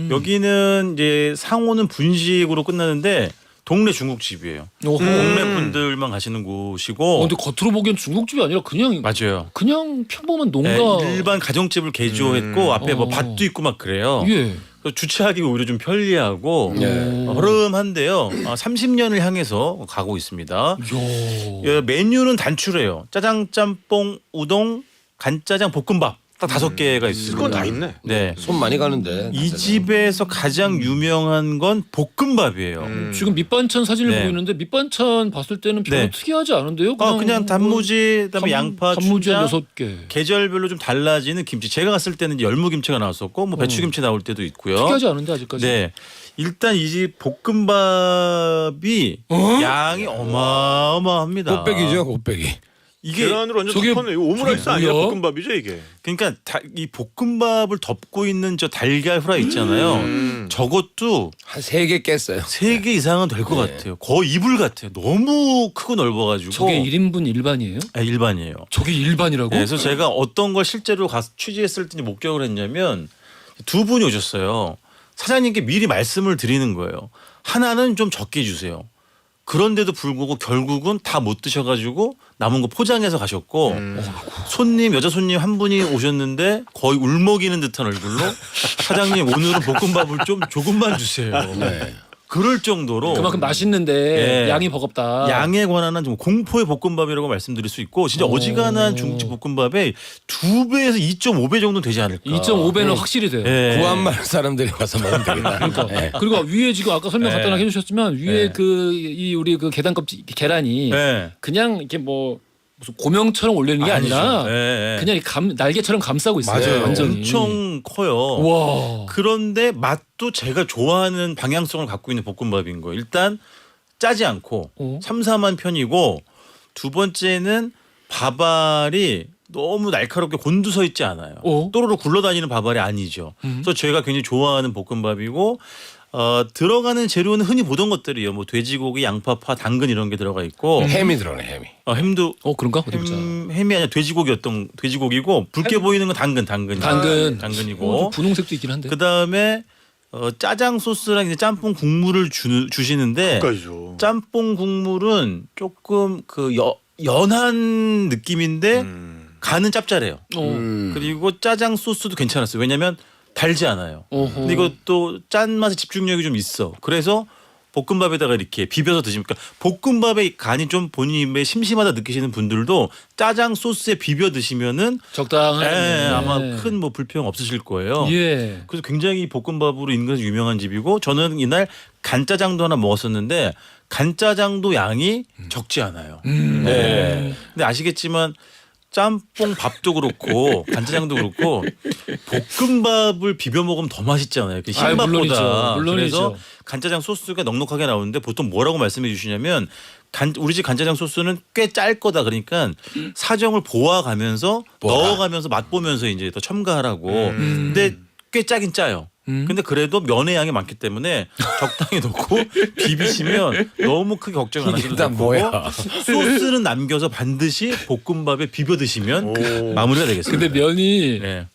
S3: 여기는 이제 상호는 분식으로 끝나는데 동네 중국집이에요. 동네 분들만 가시는 곳이고.
S1: 근데 겉으로 보기엔 중국집이 아니라 그냥
S3: 맞아요.
S1: 그냥 평범한 농가.
S3: 네, 일반 가정집을 개조했고 앞에 뭐 밭도 있고 막 그래요.
S1: 예.
S3: 주차하기 오히려 좀 편리하고 허름한데요. 30년을 향해서 가고 있습니다. 메뉴는 단출해요. 짜장, 짬뽕, 우동, 간짜장, 볶음밥. 딱 5개가 있습니다.
S12: 그건 다 있네.
S3: 네.
S8: 손 많이 가는데.
S3: 이 집에서 가장 유명한 건 볶음밥이에요.
S1: 지금 밑반찬 사진을
S3: 네.
S1: 보고 있는데 밑반찬 봤을 때는 별로
S3: 네.
S1: 특이하지 않은데요?
S3: 그냥 단무지, 그다음에 양파,
S1: 단무지
S3: 춘장,
S1: 6개.
S3: 계절별로 좀 달라지는 김치. 제가 갔을 때는 이제 열무김치가 나왔었고 뭐 배추김치 나올 때도 있고요.
S1: 특이하지 않은데 아직까지.
S3: 네. 일단 이 집 볶음밥이 양이 어마어마합니다.
S8: 곱빼기죠, 곱빼기.
S3: 이게
S12: 계란으로 완전
S1: 저게
S12: 덮었네. 이거 오므라이스 아니라
S1: 뭐야?
S12: 볶음밥이죠 이게.
S3: 그러니까 이 볶음밥을 덮고 있는 저 달걀 후라이 있잖아요. 저것도
S8: 한 3개 깼어요.
S3: 3개 이상은 될 것
S8: 네.
S3: 같아요. 거의 이불 같아요. 너무 크고 넓어가지고.
S1: 저게 1인분 일반이에요?
S3: 아, 일반이에요.
S1: 저게 일반이라고?
S3: 네, 그래서 제가 어떤 걸 실제로 가서 취재했을 때 목격을 했냐면 2분이 오셨어요. 사장님께 미리 말씀을 드리는 거예요. 하나는 좀 적게 주세요. 그런데도 불구하고 결국은 다 못 드셔가지고 남은 거 포장해서 가셨고 여자 손님 한 분이 오셨는데 거의 울먹이는 듯한 얼굴로 사장님 오늘은 볶음밥을 좀 조금만 주세요.
S8: 네.
S3: 그럴 정도로
S1: 그만큼 맛있는데
S3: 네.
S1: 양이 버겁다.
S3: 양에 관한 좀 공포의 볶음밥이라고 말씀드릴 수 있고 진짜 어지간한 중국집 볶음밥에 2배에서 2.5배 정도 되지 않을까.
S1: 2.5배는 확실히 돼요.
S3: 네.
S8: 구한말 사람들이 와서 먹으면 되겠다.
S1: 그러니까
S8: 네.
S1: 그리고 위에 지금 아까 설명
S3: 네.
S1: 간단하게 해주셨지만 위에
S3: 네.
S1: 우리 그 계란 껍질 계란이
S3: 네.
S1: 그냥 이렇게 뭐 무슨 고명처럼 올리는 게
S3: 아니죠.
S1: 아니라
S3: 네.
S1: 그냥 날개처럼 감싸고 있어요.
S3: 맞아요.
S1: 완전히.
S3: 엄청 커요.
S1: 와.
S3: 그런데 맛도 제가 좋아하는 방향성을 갖고 있는 볶음밥인 거예요. 일단 짜지 않고 삼삼한 편이고 두 번째는 밥알이 너무 날카롭게 곤두서 있지 않아요. 또로로 굴러다니는 밥알이 아니죠. 그래서 제가 굉장히 좋아하는 볶음밥이고 들어가는 재료는 흔히 보던 것들이요. 뭐 돼지고기, 양파파, 당근 이런 게 들어가 있고
S8: 햄이 들어가네, 햄이.
S3: 햄도
S1: 그런가? 어디 보자.
S3: 햄이 아니라 돼지고기고 붉게 보이는 건 당근이고
S1: 좀 분홍색도 있긴 한데.
S3: 그다음에 짜장 소스랑 이제 짬뽕 국물을 주시는데
S12: 그까지죠.
S3: 짬뽕 국물은 조금 연한 느낌인데 간은 짭짤해요. 그리고 짜장 소스도 괜찮았어요. 왜냐면 달지 않아요. 근데 이것도 짠맛의 집중력이 좀 있어. 그래서 볶음밥에다가 이렇게 비벼서 드시니까 볶음밥의 간이 좀 본인 입에 심심하다 느끼시는 분들도 짜장 소스에 비벼 드시면은
S1: 적당한.
S3: 아마 큰 뭐 불평 없으실 거예요.
S1: 예.
S3: 그래서 굉장히 볶음밥으로 인근에서 유명한 집이고 저는 이날 간짜장도 하나 먹었었는데 간짜장도 양이 적지 않아요. 네. 근데 아시겠지만 짬뽕 밥도 그렇고 간짜장도 그렇고 볶음밥을 비벼 먹으면 더 맛있잖아요. 그 신맛보다.
S1: 물론이죠.
S3: 그래서 간짜장 소스가 넉넉하게 나오는데 보통 뭐라고 말씀해 주시냐면 우리 집 간짜장 소스는 꽤 짤 거다. 그러니까 사정을 보아가면서 넣어가면서 맛보면서 이제 더 첨가하라고. 근데 꽤 짜긴 짜요. 근데 그래도 면의 양이 많기 때문에 적당히 넣고 비비시면 너무 크게 걱정 안 하셔도 될 거고 소스는 남겨서 반드시 볶음밥에 비벼 드시면 마무리가 되겠습니다.
S1: 근데 면이
S3: 네.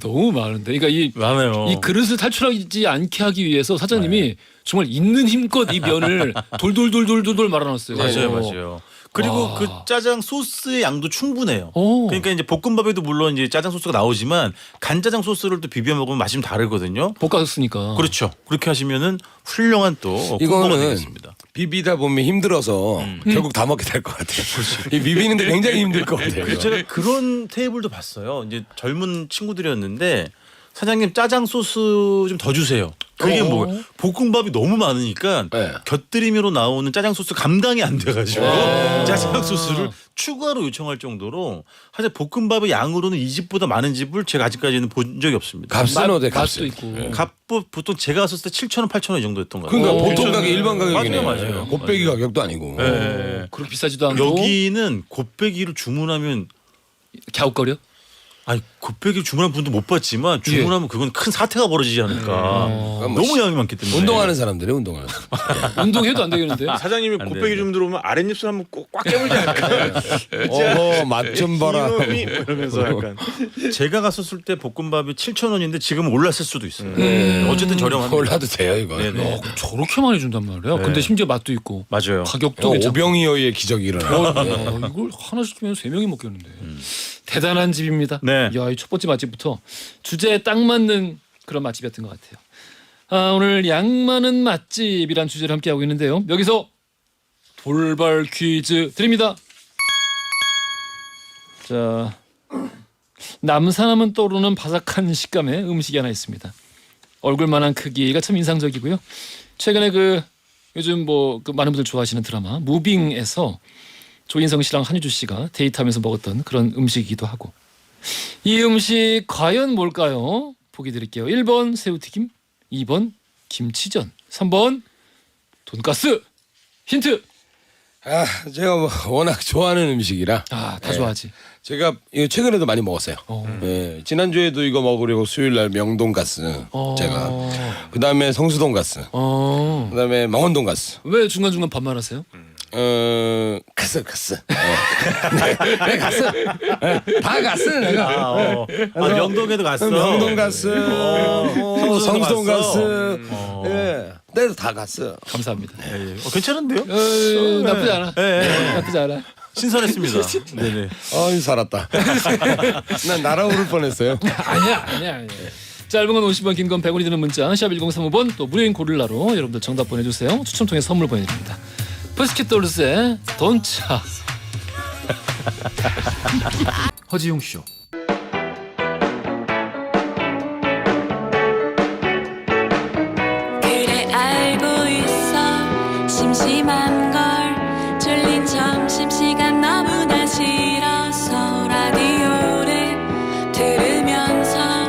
S1: 너무 많은데. 그러니까
S3: 많아요.
S1: 이 그릇을 탈출하지 않게 하기 위해서 사장님이 정말 있는 힘껏 이 면을 돌돌돌돌돌 말아놨어요.
S3: 맞아요. 그리고 그 짜장 소스의 양도 충분해요. 그러니까 이제 볶음밥에도 물론 이제 짜장 소스가 나오지만 간짜장 소스를 또 비벼 먹으면 맛이 좀 다르거든요.
S1: 볶았으니까.
S3: 그렇죠. 그렇게 하시면은 훌륭한 또 콤보가
S8: 이거는
S3: 되겠습니다.
S8: 비비다 보면 힘들어서 결국 다 먹게 될 것 같아요. 이 비비는데 굉장히 힘들 것 같아요. 이거.
S3: 제가 그런 테이블도 봤어요. 이제 젊은 친구들이었는데 사장님 짜장 소스 좀 더 주세요. 그게 뭐예요? 볶음밥이 너무 많으니까
S8: 네.
S3: 곁들임으로 나오는 짜장 소스 감당이 안 돼가지고 짜장 소스를 추가로 요청할 정도로 사실 볶음밥의 양으로는 이 집보다 많은 집을 제가 아직까지는 본 적이 없습니다.
S8: 값은 어때?
S1: 맛도 있고.
S3: 보통 제가 갔을 때 7,000원, 8,000원 이 정도 였던 거예요.
S8: 그러니까 보통 가격 일반 가격이네.
S3: 맞아요.
S8: 곱빼기 가격도 아니고.
S1: 그렇게 비싸지도 않고.
S3: 여기는 곱빼기를 주문하면
S1: 갸웃거려?
S3: 아니 곱빼기 주문한 분도 못 봤지만 주문하면 그건 큰 사태가 벌어지지 않을까. 너무 양이 많기 때문에.
S8: 운동하는 사람들이 운동하는 사람.
S1: 운동해도 안 되겠는데.
S12: 사장님이
S3: 안
S12: 곱빼기
S3: 돼.
S12: 좀 들어오면 아랫입술 한번 꽉 깨물지 않을까요?
S8: 맛 좀 봐라.
S12: 이놈이 이러면서 약간.
S3: 제가 갔었을 때 볶음밥이 7,000원인데 지금 올랐을 수도 있어요. 어쨌든 저렴합니다.
S8: 올라도 돼요 이거.
S3: 네네.
S1: 저렇게 많이 준단 말이야. 근데 심지어 맛도 있고.
S3: 맞아요.
S1: 가격도 괜찮고.
S8: 오병이어의 기적이 일어나.
S1: 이걸 하나씩 주면 3명이 먹겠는데. 대단한 집입니다.
S3: 네.
S1: 야, 이 첫 번째 맛집부터 주제에 딱 맞는 그런 맛집이었던 것 같아요. 오늘 양 많은 맛집이란 주제를 함께 하고 있는데요. 여기서 돌발 퀴즈 드립니다. 자, 남산하면 떠오르는 바삭한 식감의 음식이 하나 있습니다. 얼굴만한 크기가 참 인상적이고요. 최근에 요즘 그 많은 분들 좋아하시는 드라마 무빙에서 조인성 씨랑 한유주 씨가 데이트하면서 먹었던 그런 음식이기도 하고. 이 음식 과연 뭘까요? 보기 드릴게요. 1번 새우튀김, 2번 김치전, 3번 돈가스. 힌트.
S8: 제가 워낙 좋아하는 음식이라.
S1: 다 좋아하지.
S8: 제가 이거 최근에도 많이 먹었어요. 지난주에도 이거 먹으려고 수요일날 명돈가스 제가. 그다음에 성수돈가스. 그다음에 망원돈가스.
S1: 왜 중간중간 반말하세요?
S8: 가스. 네, 가스. 다 가스 내가.
S3: 명동에도 갔어.
S8: 명돈가스, 성수돈가스. 예, 내도 다 갔어.
S1: 감사합니다.
S3: 괜찮은데요?
S1: 나쁘지 않아. 나쁘지 않아.
S3: 신선했습니다. 네네.
S8: 살았다. 난 날아오를 뻔했어요.
S1: 아니야. 짧은 건 50원, 긴 건 100원이 드는 문자 샵 1035번 또 무료인 고릴라로 여러분들 정답 보내주세요. 추첨 통해 선물 보내드립니다. 퍼스킷돌스의 돈차. 허지용 쇼.
S9: 그래 알고 있어 심심한 걸 졸린 점심시간 너무나 싫어서 라디오를 들으면서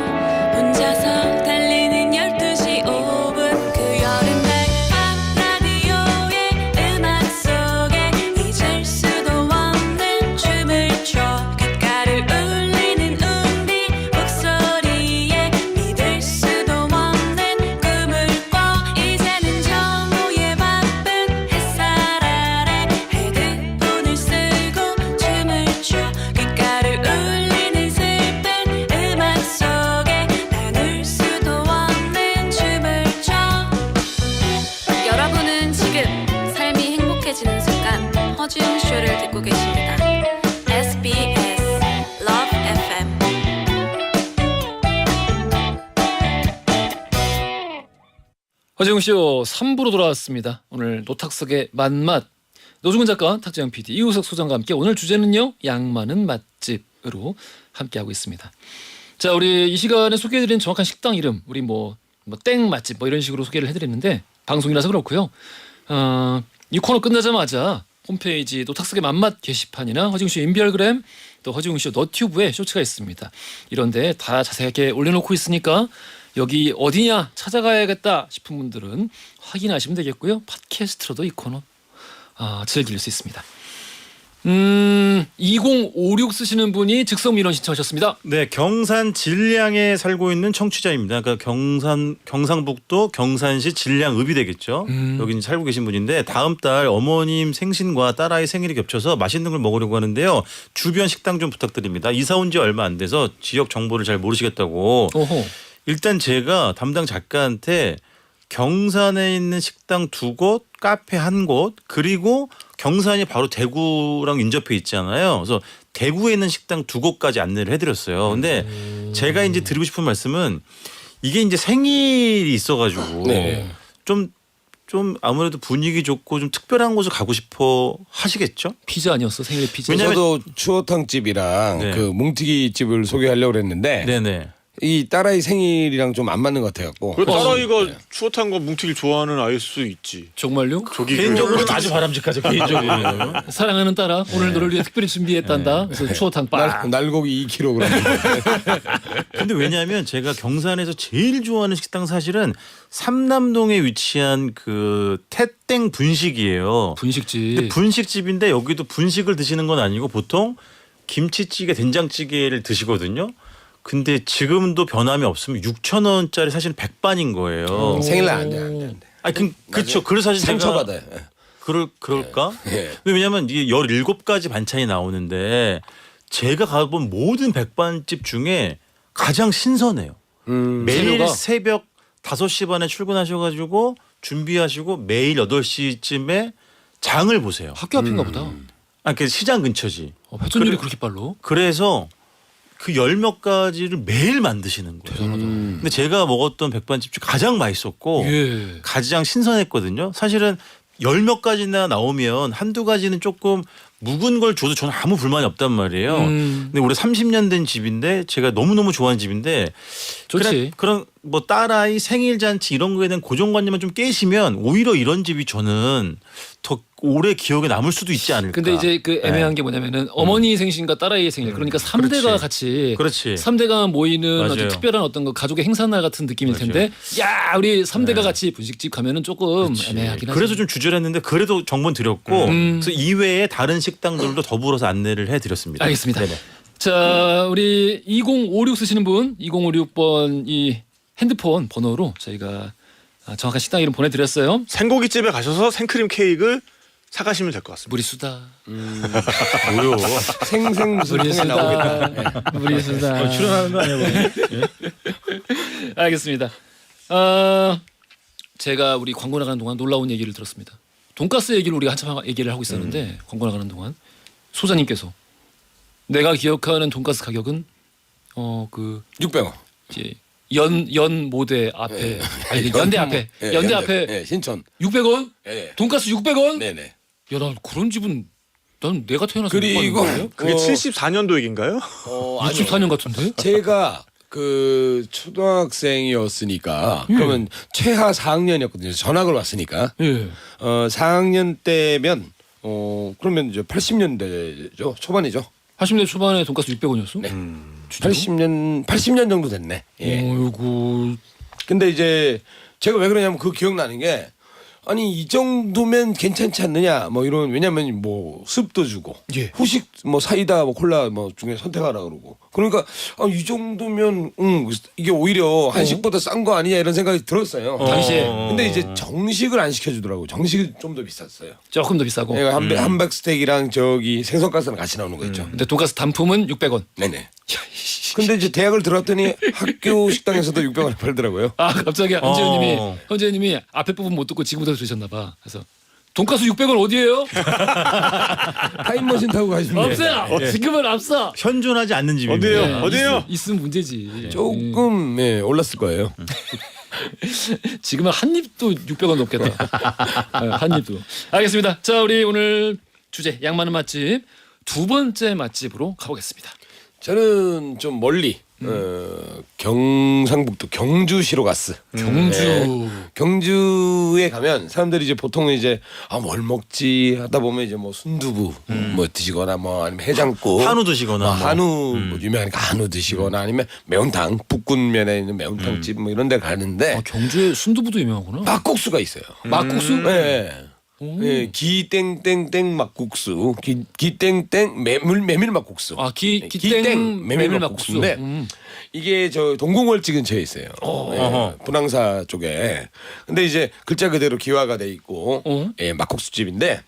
S9: 혼자서 달리는 12시 5분 그 여름날 밤 라디오의 음악 속에 잊을 수도 없는 춤을 춰 귓가를 울리는 우리 목소리에 믿을 수도 없는 꿈을 꿔 이제는 정오의 바쁜 햇살 아래 헤드폰을 쓰고 춤을 춰 귓가를 울리는 슬픈 음악 속에 나눌 수도 없는 춤을 춰 여러분은 지금 삶이 행복해지는 순간 허지웅 쇼를 듣고 계십니다. SBS Love FM
S1: 허지웅 쇼 3부로 돌아왔습니다. 오늘 노탁석의 맛맛 노중훈 작가, 탁재영 PD, 이우석 소장과 함께 오늘 주제는요 양 많은 맛집으로 함께하고 있습니다. 자, 우리 이 시간에 소개해드린 정확한 식당 이름 우리 땡 맛집 이런 식으로 소개를 해드렸는데 방송이라서 그렇고요. 이 코너 끝나자마자 홈페이지 노탁석의 맛맛 게시판이나 허지웅 쇼 인별그램 또 허지웅 쇼 너튜브에 쇼츠가 있습니다. 이런데 다 자세하게 올려놓고 있으니까 여기 어디냐 찾아가야겠다 싶은 분들은 확인하시면 되겠고요. 팟캐스트로도 이 코너 즐길 수 있습니다. 2056 쓰시는 분이 즉석 민원 신청하셨습니다.
S3: 네, 경산 진량에 살고 있는 청취자입니다. 그러니까 경상북도 경산시 진량읍이 되겠죠. 여기 살고 계신 분인데 다음 달 어머님 생신과 딸아이 생일이 겹쳐서 맛있는 걸 먹으려고 하는데요. 주변 식당 좀 부탁드립니다. 이사 온 지 얼마 안 돼서 지역 정보를 잘 모르시겠다고.
S1: 어허.
S3: 일단 제가 담당 작가한테 경산에 있는 식당 2곳, 카페 1곳, 그리고 경산이 바로 대구랑 인접해 있잖아요. 그래서 대구에 있는 식당 2곳까지 안내를 해드렸어요. 근데 제가 이제 드리고 싶은 말씀은 이게 이제 생일이 있어가지고 좀 아무래도 분위기 좋고 좀 특별한 곳을 가고 싶어 하시겠죠?
S1: 피자 아니었어? 생일에 피자.
S3: 왜냐면
S8: 저도 추어탕 집이랑 그 뭉티기 집을 소개하려고 그랬는데
S3: 네네.
S8: 이 딸아이 생일이랑 좀 안 맞는 것 같아갖고.
S12: 그 딸아이가 추어탕 거 뭉티기를 좋아하는 아이일 수 있지.
S1: 정말요?
S3: 개인적으로 아주 바람직하죠. 개인적으로.
S1: 사랑하는 딸아 오늘 너를 위해 특별히 준비했단다. 그래서 추어탕 빠.
S8: 날고기 2kg.
S3: 근데 왜냐하면 제가 경산에서 제일 좋아하는 식당 사실은 삼남동에 위치한 그 태땡 분식이에요.
S1: 분식집.
S3: 근데 분식집인데 여기도 분식을 드시는 건 아니고 보통 김치찌개, 된장찌개를 드시거든요. 근데 지금도 변함이 없으면 6,000원짜리 사실 백반인 거예요.
S8: 생일날 안 돼.
S3: 아니 그렇죠. 그래서 사실
S8: 상처받아요.
S3: 그럴까? 근데 왜냐면 이게 17가지 반찬이 나오는데 제가 가본 모든 백반집 중에 가장 신선해요. 매일
S1: 재료가?
S3: 새벽 5시 반에 출근하셔가지고 준비하시고 매일 8시쯤에 장을 보세요.
S1: 학교 앞인가 보다.
S3: 그 시장 근처지.
S1: 회전율이 그렇게 빨라?
S3: 그래서 그 10몇 가지를 매일 만드시는 거예요.
S1: 대단하다.
S3: 근데 제가 먹었던 백반집 중 가장 맛있었고 가장 신선했거든요. 사실은 10몇 가지나 나오면 한두 가지는 조금 묵은 걸 줘도 저는 아무 불만이 없단 말이에요. 근데 올해 30년 된 집인데 제가 너무너무 좋아하는 집인데
S1: 좋지.
S3: 그런 뭐 딸아이 생일 잔치 이런 거에 대한 고정관념만 좀 깨시면 오히려 이런 집이 저는 더 오래 기억에 남을 수도 있지 않을까.
S1: 근데 이제 그 애매한 게 뭐냐면은 어머니 생신과 딸아이의 생일 그러니까 3대가 같이
S3: 그렇지.
S1: 3대가 모이는
S3: 맞아요.
S1: 어떤 특별한 어떤 거 가족의 행사날 같은 느낌일
S3: 맞아요.
S1: 텐데 야 우리 3대가 같이 분식집 가면은 조금 애매하긴 하죠.
S3: 그래서 좀 주저했는데 그래도 정보는 드렸고 그래서 이외에 다른 식당들도 더불어서 안내를 해드렸습니다.
S1: 알겠습니다.
S3: 네네.
S1: 자 우리 2056 쓰시는 분 2056번 이 핸드폰 번호로 저희가 정확한 식당 이름 보내드렸어요.
S12: 생고기집에 가셔서 생크림 케이크를 사가시면 될 것 같습니다.
S1: 무리수다.
S3: 뭐요?
S8: 생생 무슨 통에 나오겠다.
S1: 무리수다. 무리수다.
S3: 출연하는 거 아니에요?
S1: 알겠습니다. 제가 우리 광고 나가는 동안 놀라운 얘기를 들었습니다. 돈가스 얘기를 우리가 한참 얘기를 하고 있었는데 광고 나가는 동안 소장님께서 내가 기억하는 돈가스 가격은 그
S8: 600원.
S1: 이제 연 모대 앞에 아니 연대 앞에 연대 앞에
S8: 신촌
S1: 600원?
S8: 예.
S1: 돈가스 600원?
S8: 네네.
S1: 야, 나 그런 집은 난 내가 태어나서
S8: 그리고
S12: 그게 74년도 얘기인가요?
S1: 64년 같은데?
S8: 제가 그 초등학생이었으니까 그러면 최하 4학년이었거든요. 전학을 왔으니까.
S1: 예.
S8: 4학년 때면 그러면 이제 80년대죠. 초반이죠.
S1: 80년 초반에 돈가스 600원이었어?
S8: 네. 80년 정도 됐네. 예.
S1: 어이구.
S8: 근데 이제 제가 왜 그러냐면 그 기억나는 게 아니 이 정도면 괜찮지 않느냐 뭐 이런 왜냐면 뭐 습도 주고
S1: 예.
S8: 후식 뭐 사이다 뭐 콜라 뭐 중에 선택하라 그러고 그러니까 이 정도면 이게 오히려 한식보다 싼 거 아니냐 이런 생각이 들었어요.
S1: 당시에.
S8: 근데 이제 정식을 안 시켜주더라고. 정식이 좀 더 비쌌어요.
S1: 조금 더 비싸고.
S8: 네, 함박 스테이크랑 저기 생선가스랑 같이 나오는 거 있죠.
S1: 근데 돈가스 단품은 600원.
S8: 네네. 근데 이제 대학을 들어왔더니 학교 식당에서도 600원에 팔더라고요.
S1: 아 갑자기 헌재현님이 앞에 부분 못 듣고 지금부터 들으셨나 봐. 그래서 돈가스 600원 어디예요?
S8: 타임머신 타고 가시면
S1: 없어요. 지금은 없어.
S3: 현존하지 않는 집입니다.
S12: 어디예요?
S1: 네,
S12: 어디예요?
S1: 있으면 문제지.
S8: 조금 올랐을 거예요.
S1: 지금은 한 입도 600원 넘겠다. 한 입도. 알겠습니다. 자 우리 오늘 주제 양 많은 맛집 두 번째 맛집으로 가보겠습니다.
S8: 저는 좀 멀리 경상북도 경주시로 갔어.
S1: 경주.
S8: 경주에 가면 사람들이 이제 보통 이제 뭘 먹지 하다 보면 이제 뭐 순두부 뭐 드시거나 뭐 아니면 해장국
S3: 한우 드시거나 뭐.
S8: 한우 뭐 유명하니까 한우 드시거나 아니면 매운탕 북군면에 있는 매운탕집 뭐 이런 데 가는데
S1: 경주에 순두부도 유명하구나.
S8: 막국수가 있어요.
S1: 막국수?
S8: 네. 네, 기땡땡땡 막국수, 기땡땡 메밀 막국수.
S1: 기땡 메밀 막국수인데
S8: 이게 저 동궁월지 근처에 있어요. 네, 분황사 쪽에. 근데 이제 글자 그대로 기화가 돼 있고, 막국수 집인데,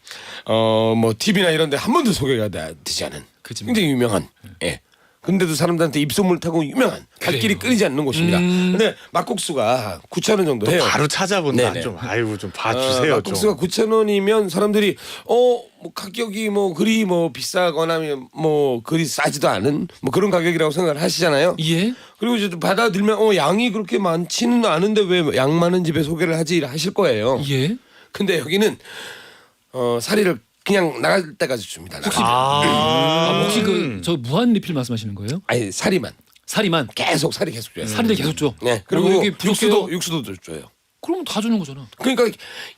S8: 뭐 TV나 이런데 한 번도 소개가 되지 않은 굉장히 유명한. 예. 근데도 사람들한테 입소문 타고 유명한 발길이 끊이지 않는 곳입니다. 근데 막국수가 9,000원 정도 해요.
S12: 바로 찾아본다.
S8: 네네.
S12: 좀 아이고 좀 봐주세요.
S8: 막국수가 9,000원이면 사람들이 뭐 가격이 뭐 그리 뭐 비싸거나 뭐 그리 싸지도 않은 뭐 그런 가격이라고 생각을 하시잖아요.
S1: 예.
S8: 그리고 이제 받아들면 양이 그렇게 많지는 않은데 왜 양 많은 집에 소개를 하지 하실 거예요.
S1: 예.
S8: 근데 여기는 사리를 그냥 나갈 때까지 줍니다.
S1: 혹시 그 저 무한 리필 말씀하시는 거예요?
S8: 아니 사리만 계속 사리 계속 줘요.
S1: 사리를 계속 줘.
S8: 네. 그리고
S1: 여기
S8: 육수도 줘요.
S1: 그러면 다 주는 거잖아.
S8: 그러니까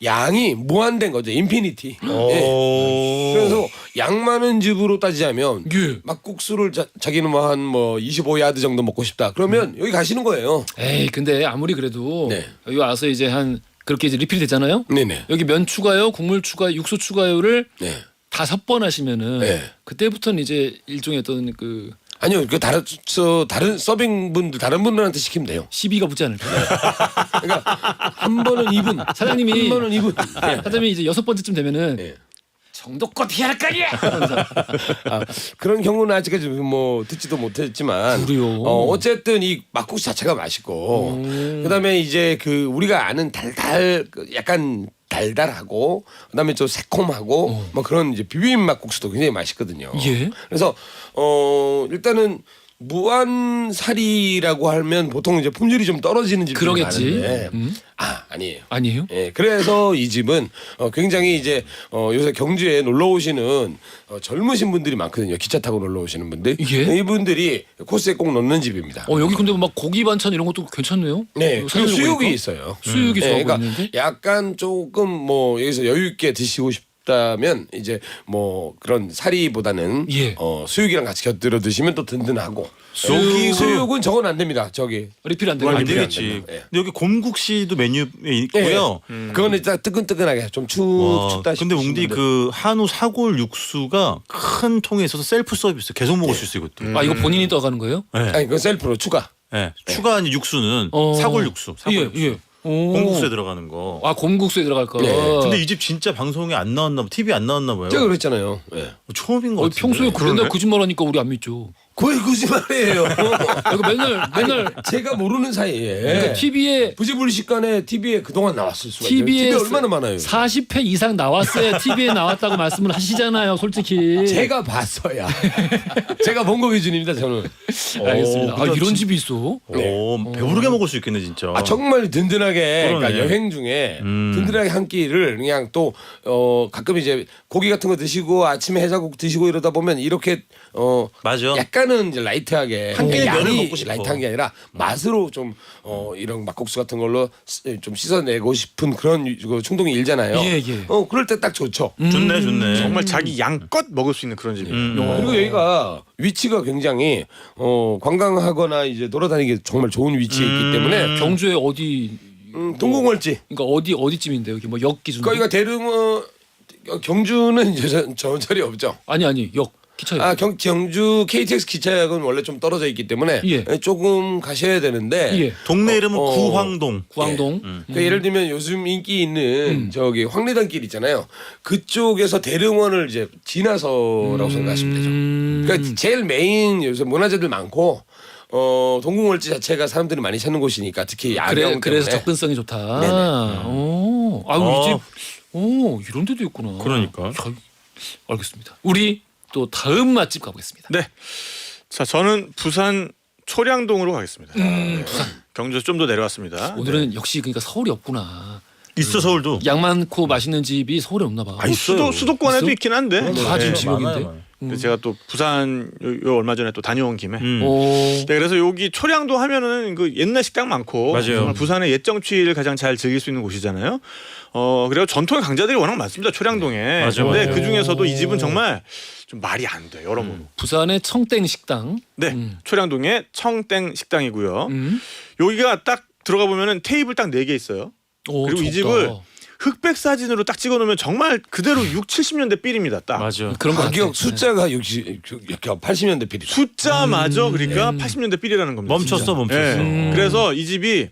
S8: 양이 무한된 거죠. 인피니티. 네. 그래서 양 많은 집으로 따지자면 막국수를 자기는 뭐 한 25야드 정도 먹고 싶다. 그러면 여기 가시는 거예요.
S1: 에이 근데 아무리 그래도 여기 와서 이제 한 그렇게 이제 리필이 되잖아요.
S8: 네네.
S1: 여기 면 추가요, 국물 추가, 육수 추가요를 5번 하시면은 그때부터는 이제 일종의 어떤 그
S8: 아니요, 그 다른 서빙 분들 다른 분들한테 시키면 돼요.
S1: 시비가 붙지 않을까.
S8: 그러니까 한 번은 2분,
S1: 사장님이
S8: 한 번은 2분.
S1: 사장님이 이제 6번째쯤 되면은 정도껏 해야 할 거 아니야.
S8: 그런 경우는 아직까지 뭐 듣지도 못했지만 어쨌든 이 막국수 자체가 맛있고 그다음에 이제 그 우리가 아는 약간 달달하고 그다음에 좀 새콤하고 뭐 그런 이제 비빔 막국수도 굉장히 맛있거든요.
S1: 예.
S8: 그래서 일단은 무한사리라고 하면 보통 이제 품질이 좀 떨어지는 집들이
S1: 그러겠지.
S8: 많은데 아니에요.
S1: 아니에요?
S8: 예, 그래서 이 집은 굉장히 이제 요새 경주에 놀러 오시는 젊으신 분들이 많거든요. 기차 타고 놀러 오시는 분들.
S1: 예?
S8: 이분들이 코스에 꼭 넣는 집입니다.
S1: 여기 근데 막 고기 반찬 이런 것도 괜찮네요.
S8: 네,
S1: 이거
S8: 그리고
S1: 사려고
S8: 수육이
S1: 보니까.
S8: 있어요.
S1: 수육이
S8: 네,
S1: 좋아
S8: 그러니까
S1: 보이는데.
S8: 약간 조금 뭐 여기서 여유 있게 드시고 싶다면 이제 뭐 그런 사리보다는
S1: 예.
S8: 수육이랑 같이 곁들여 드시면 또 든든하고.
S3: 여기
S8: 수육은 저건 안 됩니다. 저기
S1: 리필 안 되는
S3: 안
S8: 리필이 안
S3: 되겠지.
S8: 됩니다. 예.
S3: 근데 여기 곰국시도 메뉴에 있고요.
S8: 그거는 일단 뜨끈뜨끈하게 좀
S3: 와,
S8: 춥다
S3: 근데
S8: 싶으신
S3: 웅디
S8: 분들.
S3: 그 한우 사골 육수가 큰 통에 있어서 셀프 서비스 계속 먹을 수 있어 이것도.
S1: 이거 본인이 떠가는 거예요?
S3: 네.
S8: 아니 그 셀프로 추가.
S3: 네. 추가한 육수는 사골 육수. 사골 육수.
S1: 예.
S3: 곰국수에 들어가는 거.
S1: 곰국수에 들어갈 거.
S8: 네.
S3: 근데 이 집 진짜 방송에 안 나왔나 봐. TV 안 나왔나 봐요.
S8: 제가 그랬잖아요. 예.
S3: 처음인 것 같은데.
S1: 평소에 맨날 거짓말하니까 우리 안 믿죠.
S8: 거의 거짓말이에요.
S1: 이거 맨날
S8: 제가 모르는 사이에
S1: 그러니까 TV에
S8: 부지불식간에 TV에 그동안 나왔을 수가 있어요. TV에 얼마나 많아요.
S1: 40회 이상 나왔어야 TV에 나왔다고 말씀을 하시잖아요, 솔직히.
S8: 제가 봤어야. 제가 본 거 기준입니다. 저는.
S1: 알겠습니다.
S3: 그러니까
S1: 이런 집이 있어?
S3: 배부르게 먹을 수 있겠네 진짜.
S8: 정말 든든하게
S3: 그러네.
S8: 그러니까 여행 중에 든든하게 한 끼를 그냥 또 가끔 이제 고기 같은 거 드시고 아침에 해장국 드시고 이러다 보면 이렇게
S3: 맞아.
S8: 약간은 이제 라이트하게
S3: 한 끼에 면을
S8: 양이
S3: 먹고 싶어.
S8: 라이트한 게 아니라 맛으로 좀 이런 막국수 같은 걸로 좀 씻어내고 싶은 그런 충동이 일잖아요.
S1: 예.
S8: 그럴 때 딱 좋죠.
S3: 좋네 좋네.
S12: 정말 자기 양껏 먹을 수 있는 그런 집이에요.
S8: 그리고 여기가 위치가 굉장히 관광하거나 이제 돌아다니기 정말 좋은 위치에 있기 때문에
S1: 경주에 어디?
S8: 동궁월지.
S1: 그러니까 어디쯤인데 여기 뭐 역 기준?
S8: 거기가 대릉 경주는 이제 전철이 없죠.
S1: 아니 역 기차역.
S8: 경주 KTX 기차역은 원래 좀 떨어져 있기 때문에 조금 가셔야 되는데
S3: 동네 이름은 구황동.
S1: 구황동.
S8: 그러니까 예를 들면 요즘 인기 있는 저기 황리단 길 있잖아요. 그쪽에서 대릉원을 이제 지나서라고 생각하시면 되죠. 그러니까 제일 메인 요새 문화재들 많고 동궁월지 자체가 사람들이 많이 찾는 곳이니까 특히 야경
S1: 그래서
S8: 때문에.
S1: 접근성이 좋다.
S8: 네네.
S1: 이 집. 이런 데도 있구나.
S3: 그러니까.
S1: 알겠습니다. 우리 또 다음 맛집 가보겠습니다.
S12: 네. 자, 저는 부산 초량동으로 가겠습니다. 부산. 경주에서 좀 더 내려왔습니다.
S1: 오늘은 역시 그러니까 서울이 없구나.
S3: 있어 서울도.
S1: 양 많고 맛있는 집이 서울에 없나 봐.
S12: 수도권에도 있긴 한데.
S1: 다 지금 지역인데.
S3: 많아요.
S12: 그래서 제가 또 부산 요 얼마 전에 또 다녀온 김에
S1: 오.
S12: 네, 그래서 여기 초량도 하면은 그 옛날 식당 많고
S3: 맞아요.
S12: 정말 부산의 옛 정취를 가장 잘 즐길 수 있는 곳이잖아요. 그리고 전통의 강자들이 워낙 많습니다. 초량동에.
S3: 맞아요.
S12: 근데 그 중에서도 이 집은 정말 좀 말이 안 돼. 여러모로.
S1: 부산의 청땡 식당.
S12: 네. 초량동의 청땡 식당이고요.
S1: 음.
S12: 여기가 딱 들어가 보면은 테이블 딱 4개 있어요.
S1: 오,
S12: 그리고 이
S1: 좋다.
S12: 집을 흑백 사진으로 딱 찍어 놓으면 정말 그대로 6, 70년대 필입니다. 딱.
S3: 맞아.
S1: 그런 거
S8: 가격
S1: 같아.
S8: 숫자가 80년대 필이죠.
S12: 숫자마저 그러니까 80년대 필이라는 겁니다.
S3: 멈췄어.
S12: 네. 그래서 이 집이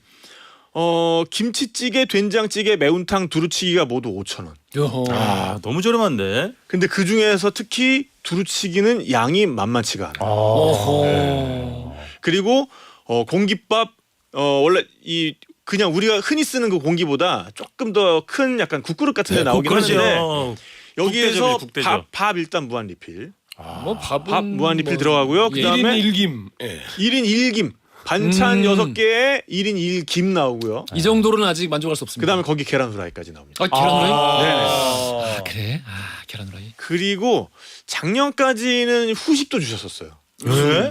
S12: 김치찌개, 된장찌개, 매운탕, 두루치기가 모두 5,000원.
S3: 아 너무 저렴한데.
S12: 근데 그 중에서 특히 두루치기는 양이 만만치가 않아요. 네. 그리고 공깃밥 원래 이 그냥 우리가 흔히 쓰는 그 공기보다 조금 더 큰 약간 국그릇 같은 데 나오긴 하는데 여기에서
S3: 국대죠.
S12: 밥 일단 무한 리필.
S1: 뭐 밥은
S12: 밥 무한 리필 들어가고요. 그다음에
S8: 1인 1김.
S12: 1인 1김. 반찬 6개에 1인 1김 나오고요.
S1: 이 정도로는 아직 만족할 수 없습니다.
S12: 그다음에 거기 계란 후라이까지 나옵니다.
S1: 계란 후라이?
S12: 네네.
S1: 그래? 계란 후라이.
S12: 그리고 작년까지는 후식도 주셨었어요.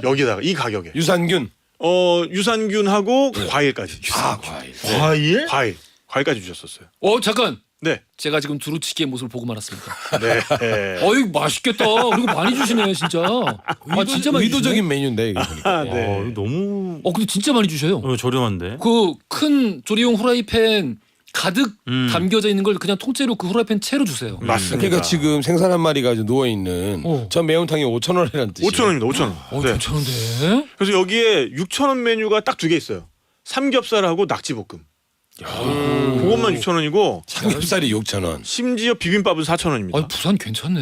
S12: 여기다가 이 가격에.
S8: 유산균.
S12: 유산균하고 과일까지.
S8: 과일?
S12: 과일까지 주셨었어요.
S1: 잠깐.
S12: 네.
S1: 제가 지금 두루치기의 모습을 보고 말았습니다.
S12: 네.
S1: 이거 맛있겠다. 그리고 많이 주시네, 진짜. 진짜 많이
S8: 의도적인 메뉴인데 이게 보니까.
S12: 네.
S3: 이거 너무
S1: 근데 진짜 많이 주셔요.
S3: 저렴한데.
S1: 그 큰 조리용 후라이팬 가득 담겨져 있는 걸 그냥 통째로 그 후라이팬 채로 주세요.
S12: 맞습니다.
S8: 그러니까 지금 생선 한 마리가 누워 있는 저 매운탕이 5,000원이라는 뜻이에요.
S12: 5,000원입니다. 5,000원. 네.
S1: 괜찮은데?
S12: 그래서 여기에 6,000원 메뉴가 딱 2개 있어요. 삼겹살하고 낙지볶음. 그것만 6,000원이고
S8: 삼겹살이 6,000원.
S12: 심지어 비빔밥은 4,000원입니다.
S1: 부산 괜찮네.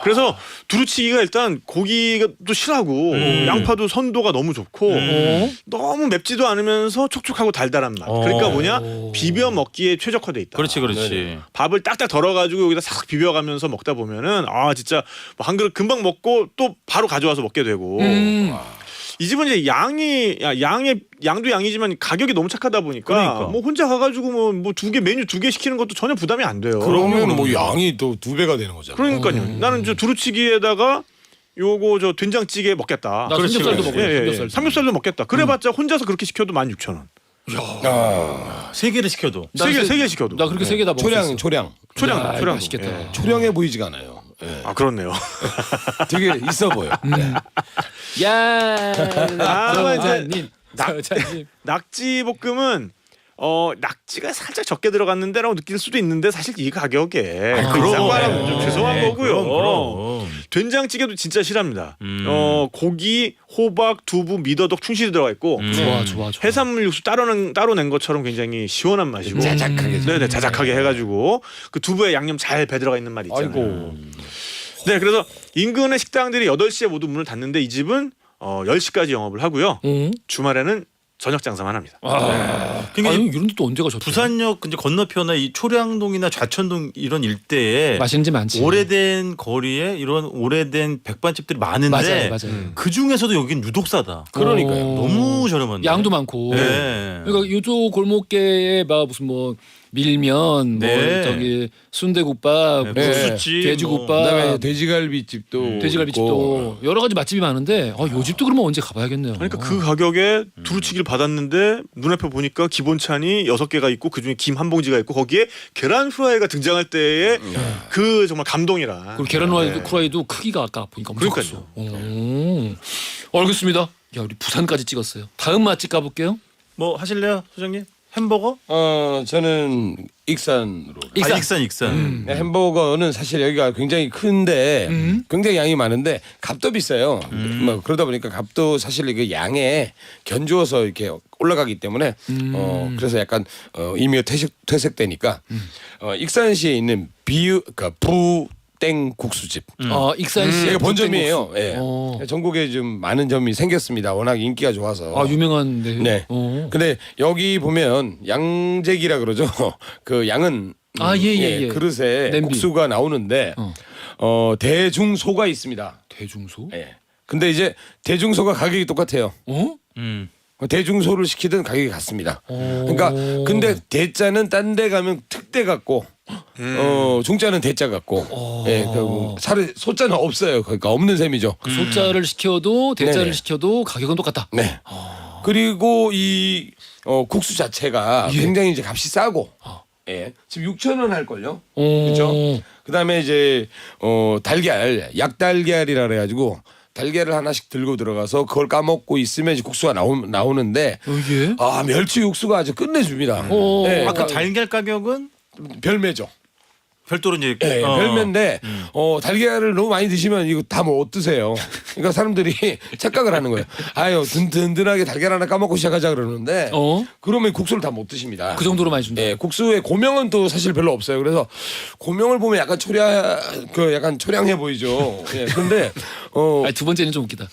S12: 그래서 두루치기가 일단 고기가 또 실하고 양파도 선도가 너무 좋고 너무 맵지도 않으면서 촉촉하고 달달한 맛. 그러니까 뭐냐 비벼 먹기에 최적화돼 있다.
S3: 그렇지, 그렇지.
S12: 밥을 딱딱 덜어가지고 여기다 싹 비벼가면서 먹다 보면은 아 진짜 뭐한 그릇 금방 먹고 또 바로 가져와서 먹게 되고. 이 집은 이제 양도 양이지만 가격이 너무 착하다 보니까
S3: 그러니까.
S12: 뭐 혼자 가가지고 뭐 두 개 메뉴 2개 시키는 것도 전혀 부담이 안 돼요.
S8: 그러면 뭐 양이 또 2배가 되는 거잖아.
S12: 그러니까요. 나는 저 두루치기에다가 요거 저 된장찌개 먹겠다.
S1: 나 삼겹살도 먹고
S12: 삼겹살도 먹겠다. 그래봤자 혼자서 그렇게 시켜도 16,000원.
S3: 세 개를 시켜도.
S12: 세 개 시켜도.
S1: 나 그렇게 세 개 다 먹었어.
S8: 초량.
S12: 초량
S1: 맛있겠다.
S12: 예.
S8: 초량해 보이지가 않아요. 예.
S12: 아 그렇네요.
S8: 되게 있어 보여.
S1: 야,
S12: 이제
S1: 사장님.
S12: 낙지 볶음은 낙지가 살짝 적게 들어갔는데라고 느낄 수도 있는데 사실 이 가격에 비싼 거라면 좀 죄송한 거고요.
S3: 그럼.
S12: 된장찌개도 진짜 실합니다. 고기, 호박, 두부, 미더덕 충실히 들어가 있고
S1: 좋아.
S12: 해산물 육수 따로 낸 것처럼 굉장히 시원한 맛이고
S8: 자작하게.
S12: 네네 자작하게 해가지고 그 두부에 양념 잘 배 들어가 있는 맛 있잖아요.
S8: 아이고.
S12: 네 그래서 인근의 식당들이 8시에 모두 문을 닫는데 이 집은 10시까지 영업을 하고요. 주말에는 저녁 장사만 합니다.
S3: 그러니까
S1: 이런 데또 언제 가셨대?
S3: 부산역 이제 건너편에 이 초량동이나 좌천동 이런 일대에
S1: 맛있는 집 많지.
S3: 오래된 거리에 이런 오래된 백반집들이 많은데
S1: 맞아요.
S3: 그 중에서도 여긴 유독 싸다.
S8: 그러니까요.
S3: 너무 저렴한데.
S1: 양도 많고.
S3: 네.
S1: 그러니까 이쪽 골목계에 막 무슨 뭐 밀면,
S3: 네.
S1: 뭐 저기 순대국밥,
S3: 네,
S1: 뭐
S3: 국수집,
S1: 돼지국밥,
S8: 그다음에 돼지갈비집도
S1: 돼지갈비집도 여러 가지 맛집이 많은데 요 집도 그러면 언제 가봐야겠네요.
S12: 그러니까 그 가격에 두루치기를 받았는데 눈앞에 보니까 기본 찬이 6개가 있고 그중에 김 한 봉지가 있고 거기에 계란 후라이가 등장할 때의 그 정말 감동이라.
S1: 그리고 계란 후라이도 크기가 아까 보니까 엄청
S12: 그러니까요.
S1: 컸어. 알겠습니다. 야 우리 부산까지 찍었어요. 다음 맛집 가볼게요.
S3: 뭐 하실래요, 소장님? 햄버거?
S8: 저는 익산으로.
S3: 익산.
S8: 햄버거는 사실 여기가 굉장히 큰데 굉장히 양이 많은데 값도 비싸요. 뭐 그러다 보니까 값도 사실 이게 양에 견주어서 이렇게 올라가기 때문에 그래서 약간 임의가 퇴색되니까 익산시에 있는 부땡 국수집.
S1: 익산시.
S8: 이게 본점이에요. 예. 전국에 좀 많은 점이 생겼습니다. 워낙 인기가 좋아서.
S1: 유명한데.
S8: 네. 근데 여기 보면 양재기라 그러죠. 그 양은
S1: 예.
S8: 그릇에
S1: 냄비.
S8: 국수가 나오는데 대중소가 있습니다.
S1: 대중소?
S8: 예. 근데 이제 대중소가 가격이 똑같아요. 대중소를 시키든 가격이 같습니다. 그러니까 근데 대자는 딴 데 가면 특대 같고 중자는 대자 같고 예, 소자는 없어요. 그러니까 없는 셈이죠.
S1: 소자를 시켜도 대자를
S8: 네네.
S1: 시켜도 가격은 똑같다.
S8: 네. 그리고 이 국수 자체가 굉장히 이제 값이 싸고 예. 지금 6,000원 할 걸요. 그렇죠? 그다음에 이제 달걀, 약달걀이라 그래 가지고 달걀을 하나씩 들고 들어가서 그걸 까먹고 있으면 이제 국수가 나오는데
S1: 예?
S8: 멸치 육수가 아주 끝내줍니다. 네,
S3: 아까 달걀 가격은
S8: 별매죠.
S3: 별도로 이제
S8: 별매인데 달걀을 너무 많이 드시면 이거 다 못 드세요. 그러니까 사람들이 착각을 하는 거예요. 아유 든든하게 달걀 하나 까먹고 시작하자 그러는데 그러면 국수를 다 못 드십니다.
S1: 그 정도로 많이 준다.
S8: 예, 국수의 고명은 또 사실 별로 없어요. 그래서 고명을 보면 약간 약간 초량해 보이죠. 예, 근데
S1: 두 번째는 좀 웃기다.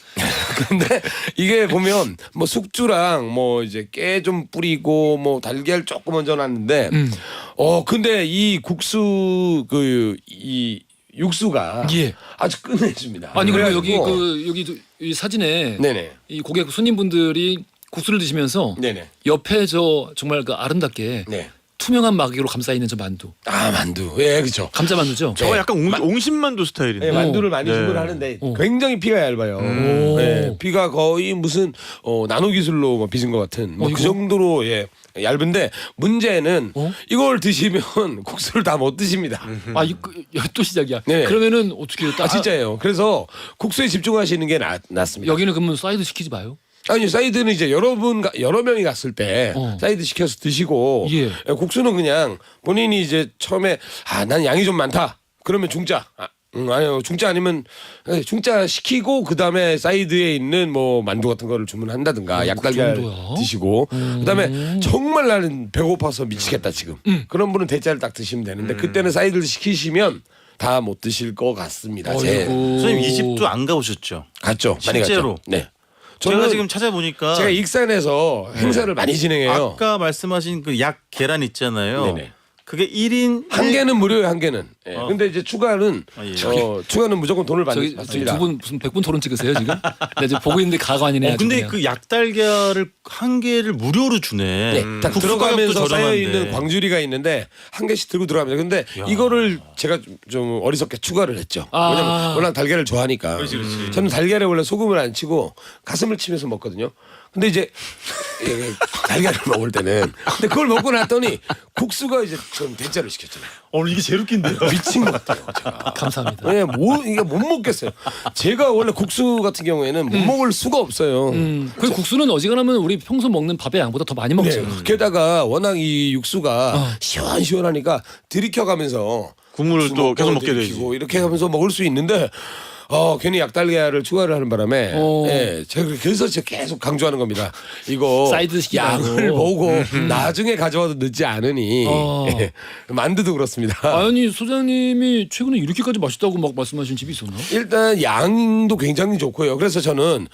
S8: 근데 이게 보면 뭐 숙주랑 뭐 이제 깨 좀 뿌리고 뭐 달걀 조금 얹어놨는데 근데 이 국수 이 육수가 아주 끝내줍니다.
S1: 아니 그리고 여기 이 사진에
S8: 네네.
S1: 이 고객 손님분들이 국수를 드시면서
S8: 네네.
S1: 옆에 정말 그 아름답게 투명한 막이로 감싸 있는 저 만두.
S8: 만두. 예, 그렇죠.
S1: 감자 만두죠.
S12: 저거 약간 옹심만두 스타일인데.
S8: 네, 만두를 많이 주문하는데 굉장히 피가 얇아요. 네, 피가 거의 무슨 나노 기술로 빚은 것 같은 그 정도로 얇은데 문제는 이걸 드시면 국수를 다 못 드십니다.
S1: 또 시작이야.
S8: 네.
S1: 그러면은 어떻게 해요?
S8: 진짜예요. 그래서 국수에 집중하시는 게 낫습니다.
S1: 여기는 그러면 사이드 시키지 마요.
S8: 아니 사이드는 이제 여러 명이 갔을 때 사이드 시켜서 드시고 국수는 그냥 본인이 이제 처음에 난 양이 좀 많다 그러면 중짜 아니요 중짜 아니면 중짜 시키고 그 다음에 사이드에 있는 뭐 만두 같은 거를 주문한다든가 약달걀 드시고 그 다음에 정말 나는 배고파서 미치겠다 지금 그런 분은 대짜를 딱 드시면 되는데 그때는 사이드를 시키시면 다 못 드실 것 같습니다.
S3: 선생님 이 집도 안 가보셨죠?
S8: 갔죠. 많이
S3: 실제로.
S8: 갔죠. 네.
S3: 제가
S8: 저는
S3: 지금 찾아보니까
S8: 제가 익산에서 행사를 많이 진행해요.
S3: 아까 말씀하신 그 약 계란 있잖아요.
S8: 네네.
S3: 그게 1인
S8: 한 개는 무료예요, 한 개는. 예.
S3: 어.
S8: 근데 이제 추가는
S3: 예.
S8: 추가는 무조건 돈을
S1: 저기
S8: 받습니다.
S1: 두 분 무슨 100분 토론 찍으세요 지금? 나 지금 보고 있는데 가가 아니네.
S3: 근데 그 약달걀을 한 개를 무료로 주네.
S8: 네, 딱
S3: 국수
S8: 들어가면서
S3: 가격도
S8: 쌓여
S3: 저렴한데.
S8: 있는 광주리가 있는데 한 개씩 들고 들어갑니다. 근데 이거를 제가 좀 어리석게 추가를 했죠. 왜냐면 워낙 달걀을 좋아하니까.
S3: 그렇지.
S8: 저는 달걀에 원래 소금을 안 치고 가슴을 치면서 먹거든요. 근데 이제 달걀을 먹을 때는 근데 그걸 먹고 났더니 국수가 이제 좀 대짜를 시켰잖아요.
S3: 이게 제일 웃긴데요.
S8: 미친 것 같아요. 제가.
S1: 감사합니다.
S8: 네, 이게 못 먹겠어요. 제가 원래 국수 같은 경우에는 못 먹을 수가 없어요.
S1: 그 국수는 어지간하면 우리 평소 먹는 밥의 양보다 더 많이 먹죠.
S8: 네, 게다가 워낙 이 육수가 시원시원하니까 들이켜가면서
S12: 국물을 또 계속 먹게 되지.
S8: 들이키고 이렇게 하면서 먹을 수 있는데 괜히 약달걀을 추가를 하는 바람에 예, 제가 그래서 제가 계속 강조하는 겁니다. 이거
S1: 사이드 시키고.
S8: 양을 보고 나중에 가져와도 늦지 않으니 예, 만두도 그렇습니다.
S1: 아니 소장님이 최근에 이렇게까지 맛있다고 막 말씀하신 집이 있었나?
S8: 일단 양도 굉장히 좋고요. 그래서 저는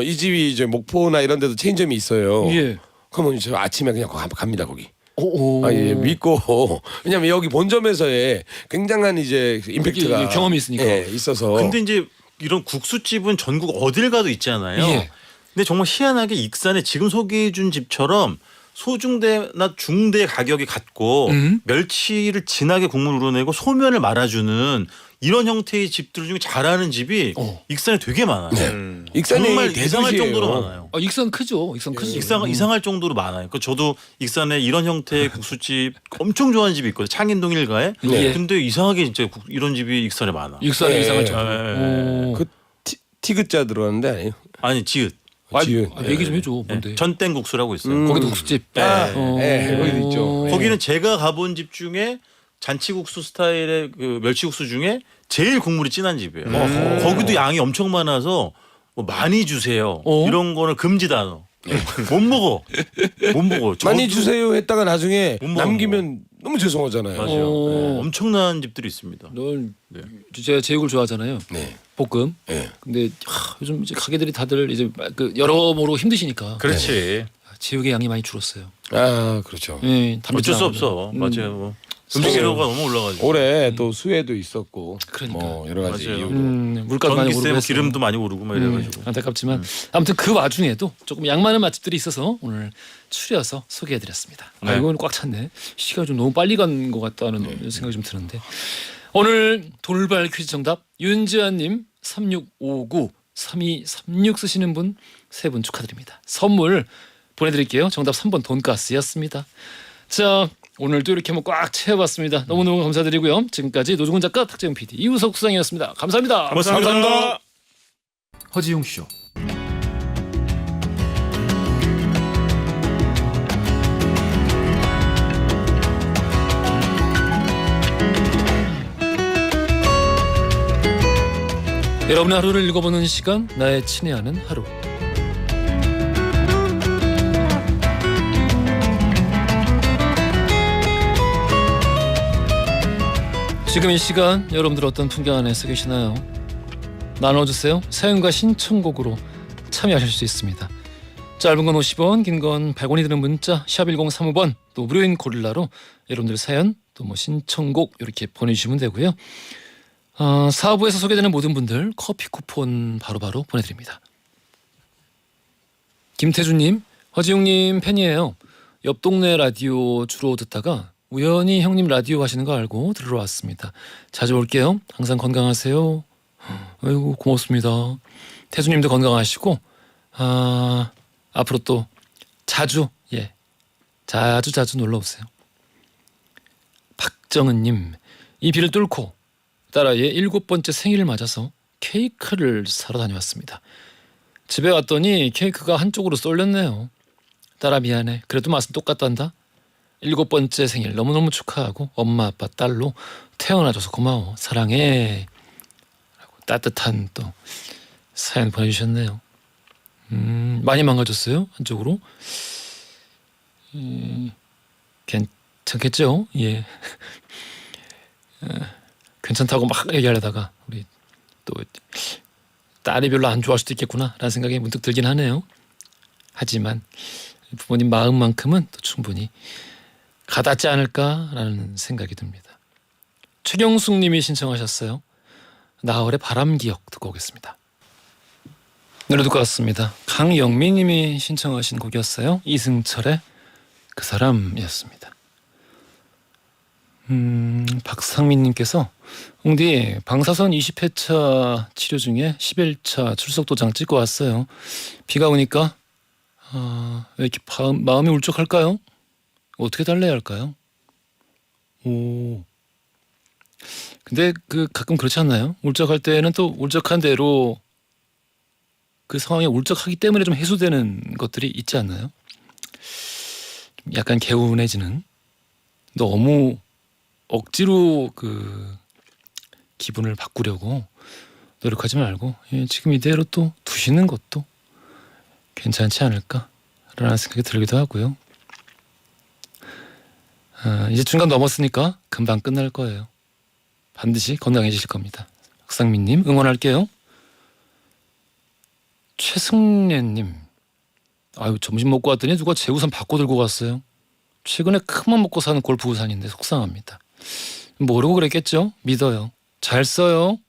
S8: 이 집이 이제 목포나 이런 데도 체인점이 있어요.
S1: 예.
S8: 그러면 저 아침에 그냥 갑니다 거기.
S1: 오.
S8: 예, 믿고 왜냐면 여기 본점에서의 굉장한 이제 임팩트가
S1: 이게 경험이 있으니까.
S8: 예, 있어서.
S3: 근데 이제 이런 국수집은 전국 어딜 가도 있잖아요.
S1: 예.
S3: 근데 정말 희한하게 익산에 지금 소개해준 집처럼 소중대나 중대 가격이 같고 멸치를 진하게 국물 우러내고 소면을 말아주는 이런 형태의 집들 중에 잘하는 집이 익산에 되게 많아요.
S8: 익산이
S3: 정말 이상할
S8: 대도시예요.
S3: 정도로 많아요.
S1: 익산 크죠. 익산 크죠.
S3: 이상할 정도로 많아요. 그 저도 익산에 이런 형태의 국수집 엄청 좋아하는 집이 있거든요. 창인동 일가에.
S1: 네.
S3: 근데 이상하게 진짜 이런 집이 익산에 많아.
S1: 익산에
S8: 예.
S1: 이상할 정도.
S3: 예.
S8: 그 티그자 들어갔는데 아니에요?
S3: 아니 지읒.
S8: 지읒.
S1: 얘기 좀 해줘. 뭔데?
S3: 전땡국수라고 있어요.
S1: 거기도 국수집.
S8: 예, 거기도 있죠. 예.
S3: 거기는 제가 가본 집 중에 잔치국수 스타일의 그 멸치국수 중에 제일 국물이 진한 집이에요. 거기도 양이 엄청 많아서 뭐 많이 주세요. 이런 거는 금지 단어. 못 먹어. 못 먹어.
S8: 많이 주세요 했다가 나중에
S3: 못 먹어.
S8: 남기면 너무 죄송하잖아요.
S3: 맞아요. 네. 엄청난 집들이 있습니다.
S1: 넌 제가 제육을 좋아하잖아요.
S8: 네.
S1: 볶음.
S8: 네.
S1: 근데 요즘 이제 가게들이 다들 이제 그 여러모로 힘드시니까
S3: 그렇지.
S1: 제육의 양이 많이 줄었어요.
S8: 아 그렇죠.
S1: 예,
S3: 어쩔 수 없어. 맞아요. 뭐. 음식료가 너무 올라가지고.
S8: 올해 또 수해도 있었고
S1: 그러니까.
S8: 뭐 여러 가지
S3: 맞아요.
S8: 이유로
S1: 물가도 많이 오르고
S3: 전기세,
S1: 해서.
S3: 기름도 많이 오르고 막 이래가지고.
S1: 안타깝지만 아무튼 그 와중에도 조금 양 많은 맛집들이 있어서 오늘 추려서 소개해드렸습니다.
S3: 네.
S1: 이건 꽉 찼네. 시간이 좀 너무 빨리 간 것 같다는 생각이 좀 드는데 오늘 돌발 퀴즈 정답 윤지아님 3659 3236 쓰시는 분 세 분 축하드립니다. 선물 보내드릴게요. 정답 3번 돈가스였습니다. 자 오늘도 이렇게 한번 꽉 채워봤습니다. 너무너무 감사드리고요. 지금까지 노중훈 작가 탁재훈 PD 이우석 수상이었습니다. 감사합니다.
S12: 감사합니다.
S1: 허지용 쇼. 여러분의 하루를 읽어보는 시간 나의 친애하는 하루. 지금 이 시간 여러분들 어떤 풍경 안에 서 계시나요? 나눠주세요. 사연과 신청곡으로 참여하실 수 있습니다. 짧은 건 50원, 긴 건 100원이 드는 문자 샵 1035번 또 무료인 고릴라로 여러분들 사연 또 뭐 신청곡 이렇게 보내주시면 되고요. 4부에서 소개되는 모든 분들 커피 쿠폰 바로바로 보내드립니다. 김태준님, 허지용님 팬이에요. 옆 동네 라디오 주로 듣다가 우연히 형님 라디오 하시는 거 알고 들으러 왔습니다. 자주 올게요. 항상 건강하세요. 아이고 고맙습니다. 태준님도 건강하시고 앞으로 또 자주 자주 놀러 오세요. 박정은님, 이 비를 뚫고 딸아이의 7번째 생일을 맞아서 케이크를 사러 다녀왔습니다. 집에 왔더니 케이크가 한쪽으로 쏠렸네요. 딸아 미안해. 그래도 맛은 똑같단다. 7번째 생일 너무너무 축하하고 엄마 아빠 딸로 태어나줘서 고마워. 사랑해. 라고 따뜻한 또 사연 보내주셨네요. 많이 망가졌어요? 한쪽으로? 괜찮겠죠? 예. 괜찮다고 막 얘기하려다가 우리 또 딸이 별로 안 좋아할 수도 있겠구나라는 생각이 문득 들긴 하네요. 하지만 부모님 마음만큼은 또 충분히 가닿지 않을까라는 생각이 듭니다. 최경숙 님이 신청하셨어요. 나월의 바람기억 듣고 오겠습니다. 노래 듣고 왔습니다. 강영미 님이 신청하신 곡이었어요. 이승철의 그 사람이었습니다. 박상민 님께서 웅디 방사선 20회차 치료 중에 11차 출석도장 찍고 왔어요. 비가 오니까 왜 이렇게 마음이 울적할까요? 어떻게 달래야 할까요? 오. 근데 가끔 그렇지 않나요? 울적할 때는 또 울적한 대로 그 상황에 울적하기 때문에 좀 해소되는 것들이 있지 않나요? 약간 개운해지는. 너무 억지로 기분을 바꾸려고 노력하지 말고 지금 이대로 또 두시는 것도 괜찮지 않을까라는 생각이 들기도 하고요. 이제 중간 넘었으니까 금방 끝날 거예요. 반드시 건강해지실 겁니다. 박상민님 응원할게요. 최승래님, 아유 점심 먹고 왔더니 누가 제 우산 바꿔 들고 갔어요. 최근에 큰맘 먹고 사는 골프 우산인데 속상합니다. 모르고 그랬겠죠? 믿어요. 잘 써요.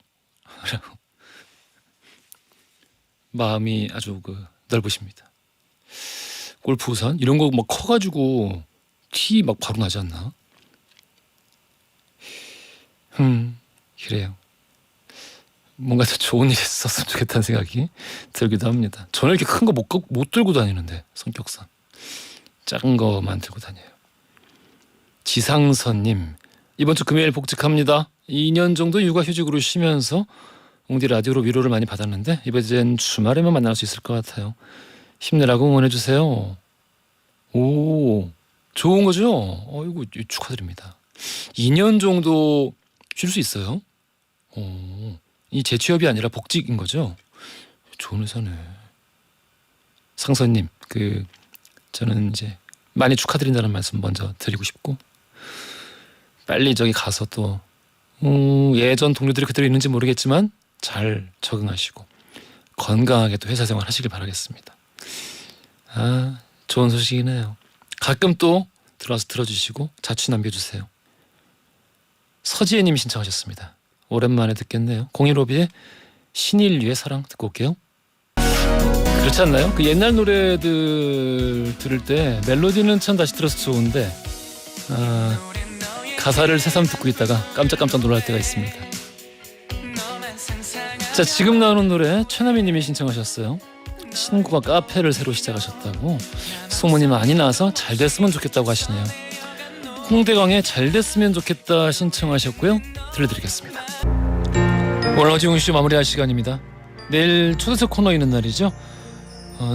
S1: 마음이 아주 넓으십니다. 골프 우산 이런 거 막 커가지고 티 막 바로 나지 않나? 그래요. 뭔가 더 좋은 일이 있었으면 좋겠다는 생각이 들기도 합니다. 저는 이렇게 큰 거 못 들고 다니는데 성격상 작은 거만 들고 다녀요. 지상선님, 이번 주 금요일 복직합니다. 2년 정도 육아휴직으로 쉬면서 웅디 라디오로 위로를 많이 받았는데 이번엔 주말에만 만날 수 있을 것 같아요. 힘내라고 응원해주세요. 오, 좋은 거죠? 이거 축하드립니다. 2년 정도 쉴 수 있어요? 이 재취업이 아니라 복직인 거죠? 좋은 회사네. 상선님, 저는 이제 많이 축하드린다는 말씀 먼저 드리고 싶고 빨리 저기 가서 또 예전 동료들이 그대로 있는지 모르겠지만 잘 적응하시고 건강하게 또 회사 생활 하시길 바라겠습니다. 좋은 소식이네요. 가끔 또 들어와서 들어주시고 자취 남겨주세요. 서지혜님이 신청하셨습니다. 오랜만에 듣겠네요. 015B의 신인류의 사랑 듣고 올게요. 그렇지 않나요? 옛날 노래들 들을 때 멜로디는 참 다시 들어서 좋은데 가사를 새삼 듣고 있다가 깜짝깜짝 놀랄 때가 있습니다. 자, 지금 나오는 노래 최나미 님이 신청하셨어요. 친구가 카페를 새로 시작하셨다고 소문이 많이 나서 잘 됐으면 좋겠다고 하시네요. 홍대광의 잘 됐으면 좋겠다 신청하셨고요. 들려드리겠습니다. 오늘 어지웅쇼 마무리할 시간입니다. 내일 초대석 코너 있는 날이죠.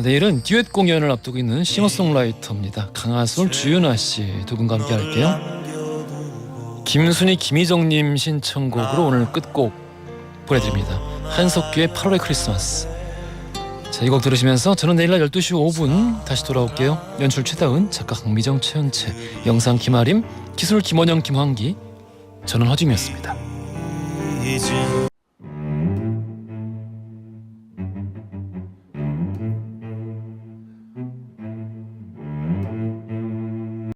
S1: 내일은 듀엣 공연을 앞두고 있는 싱어송라이터입니다. 강하솔, 주윤아 씨 두 분과 함께 할게요. 김순희, 김희정님 신청곡으로 오늘 끝곡 보내드립니다. 한석규의 8월의 크리스마스. 자, 이 곡 들으시면서 저는 내일 날 12시 5분 다시 돌아올게요. 연출 최다은, 작가 강미정, 최은채, 영상 김아림, 기술 김원영, 김환기. 저는 허중이었습니다.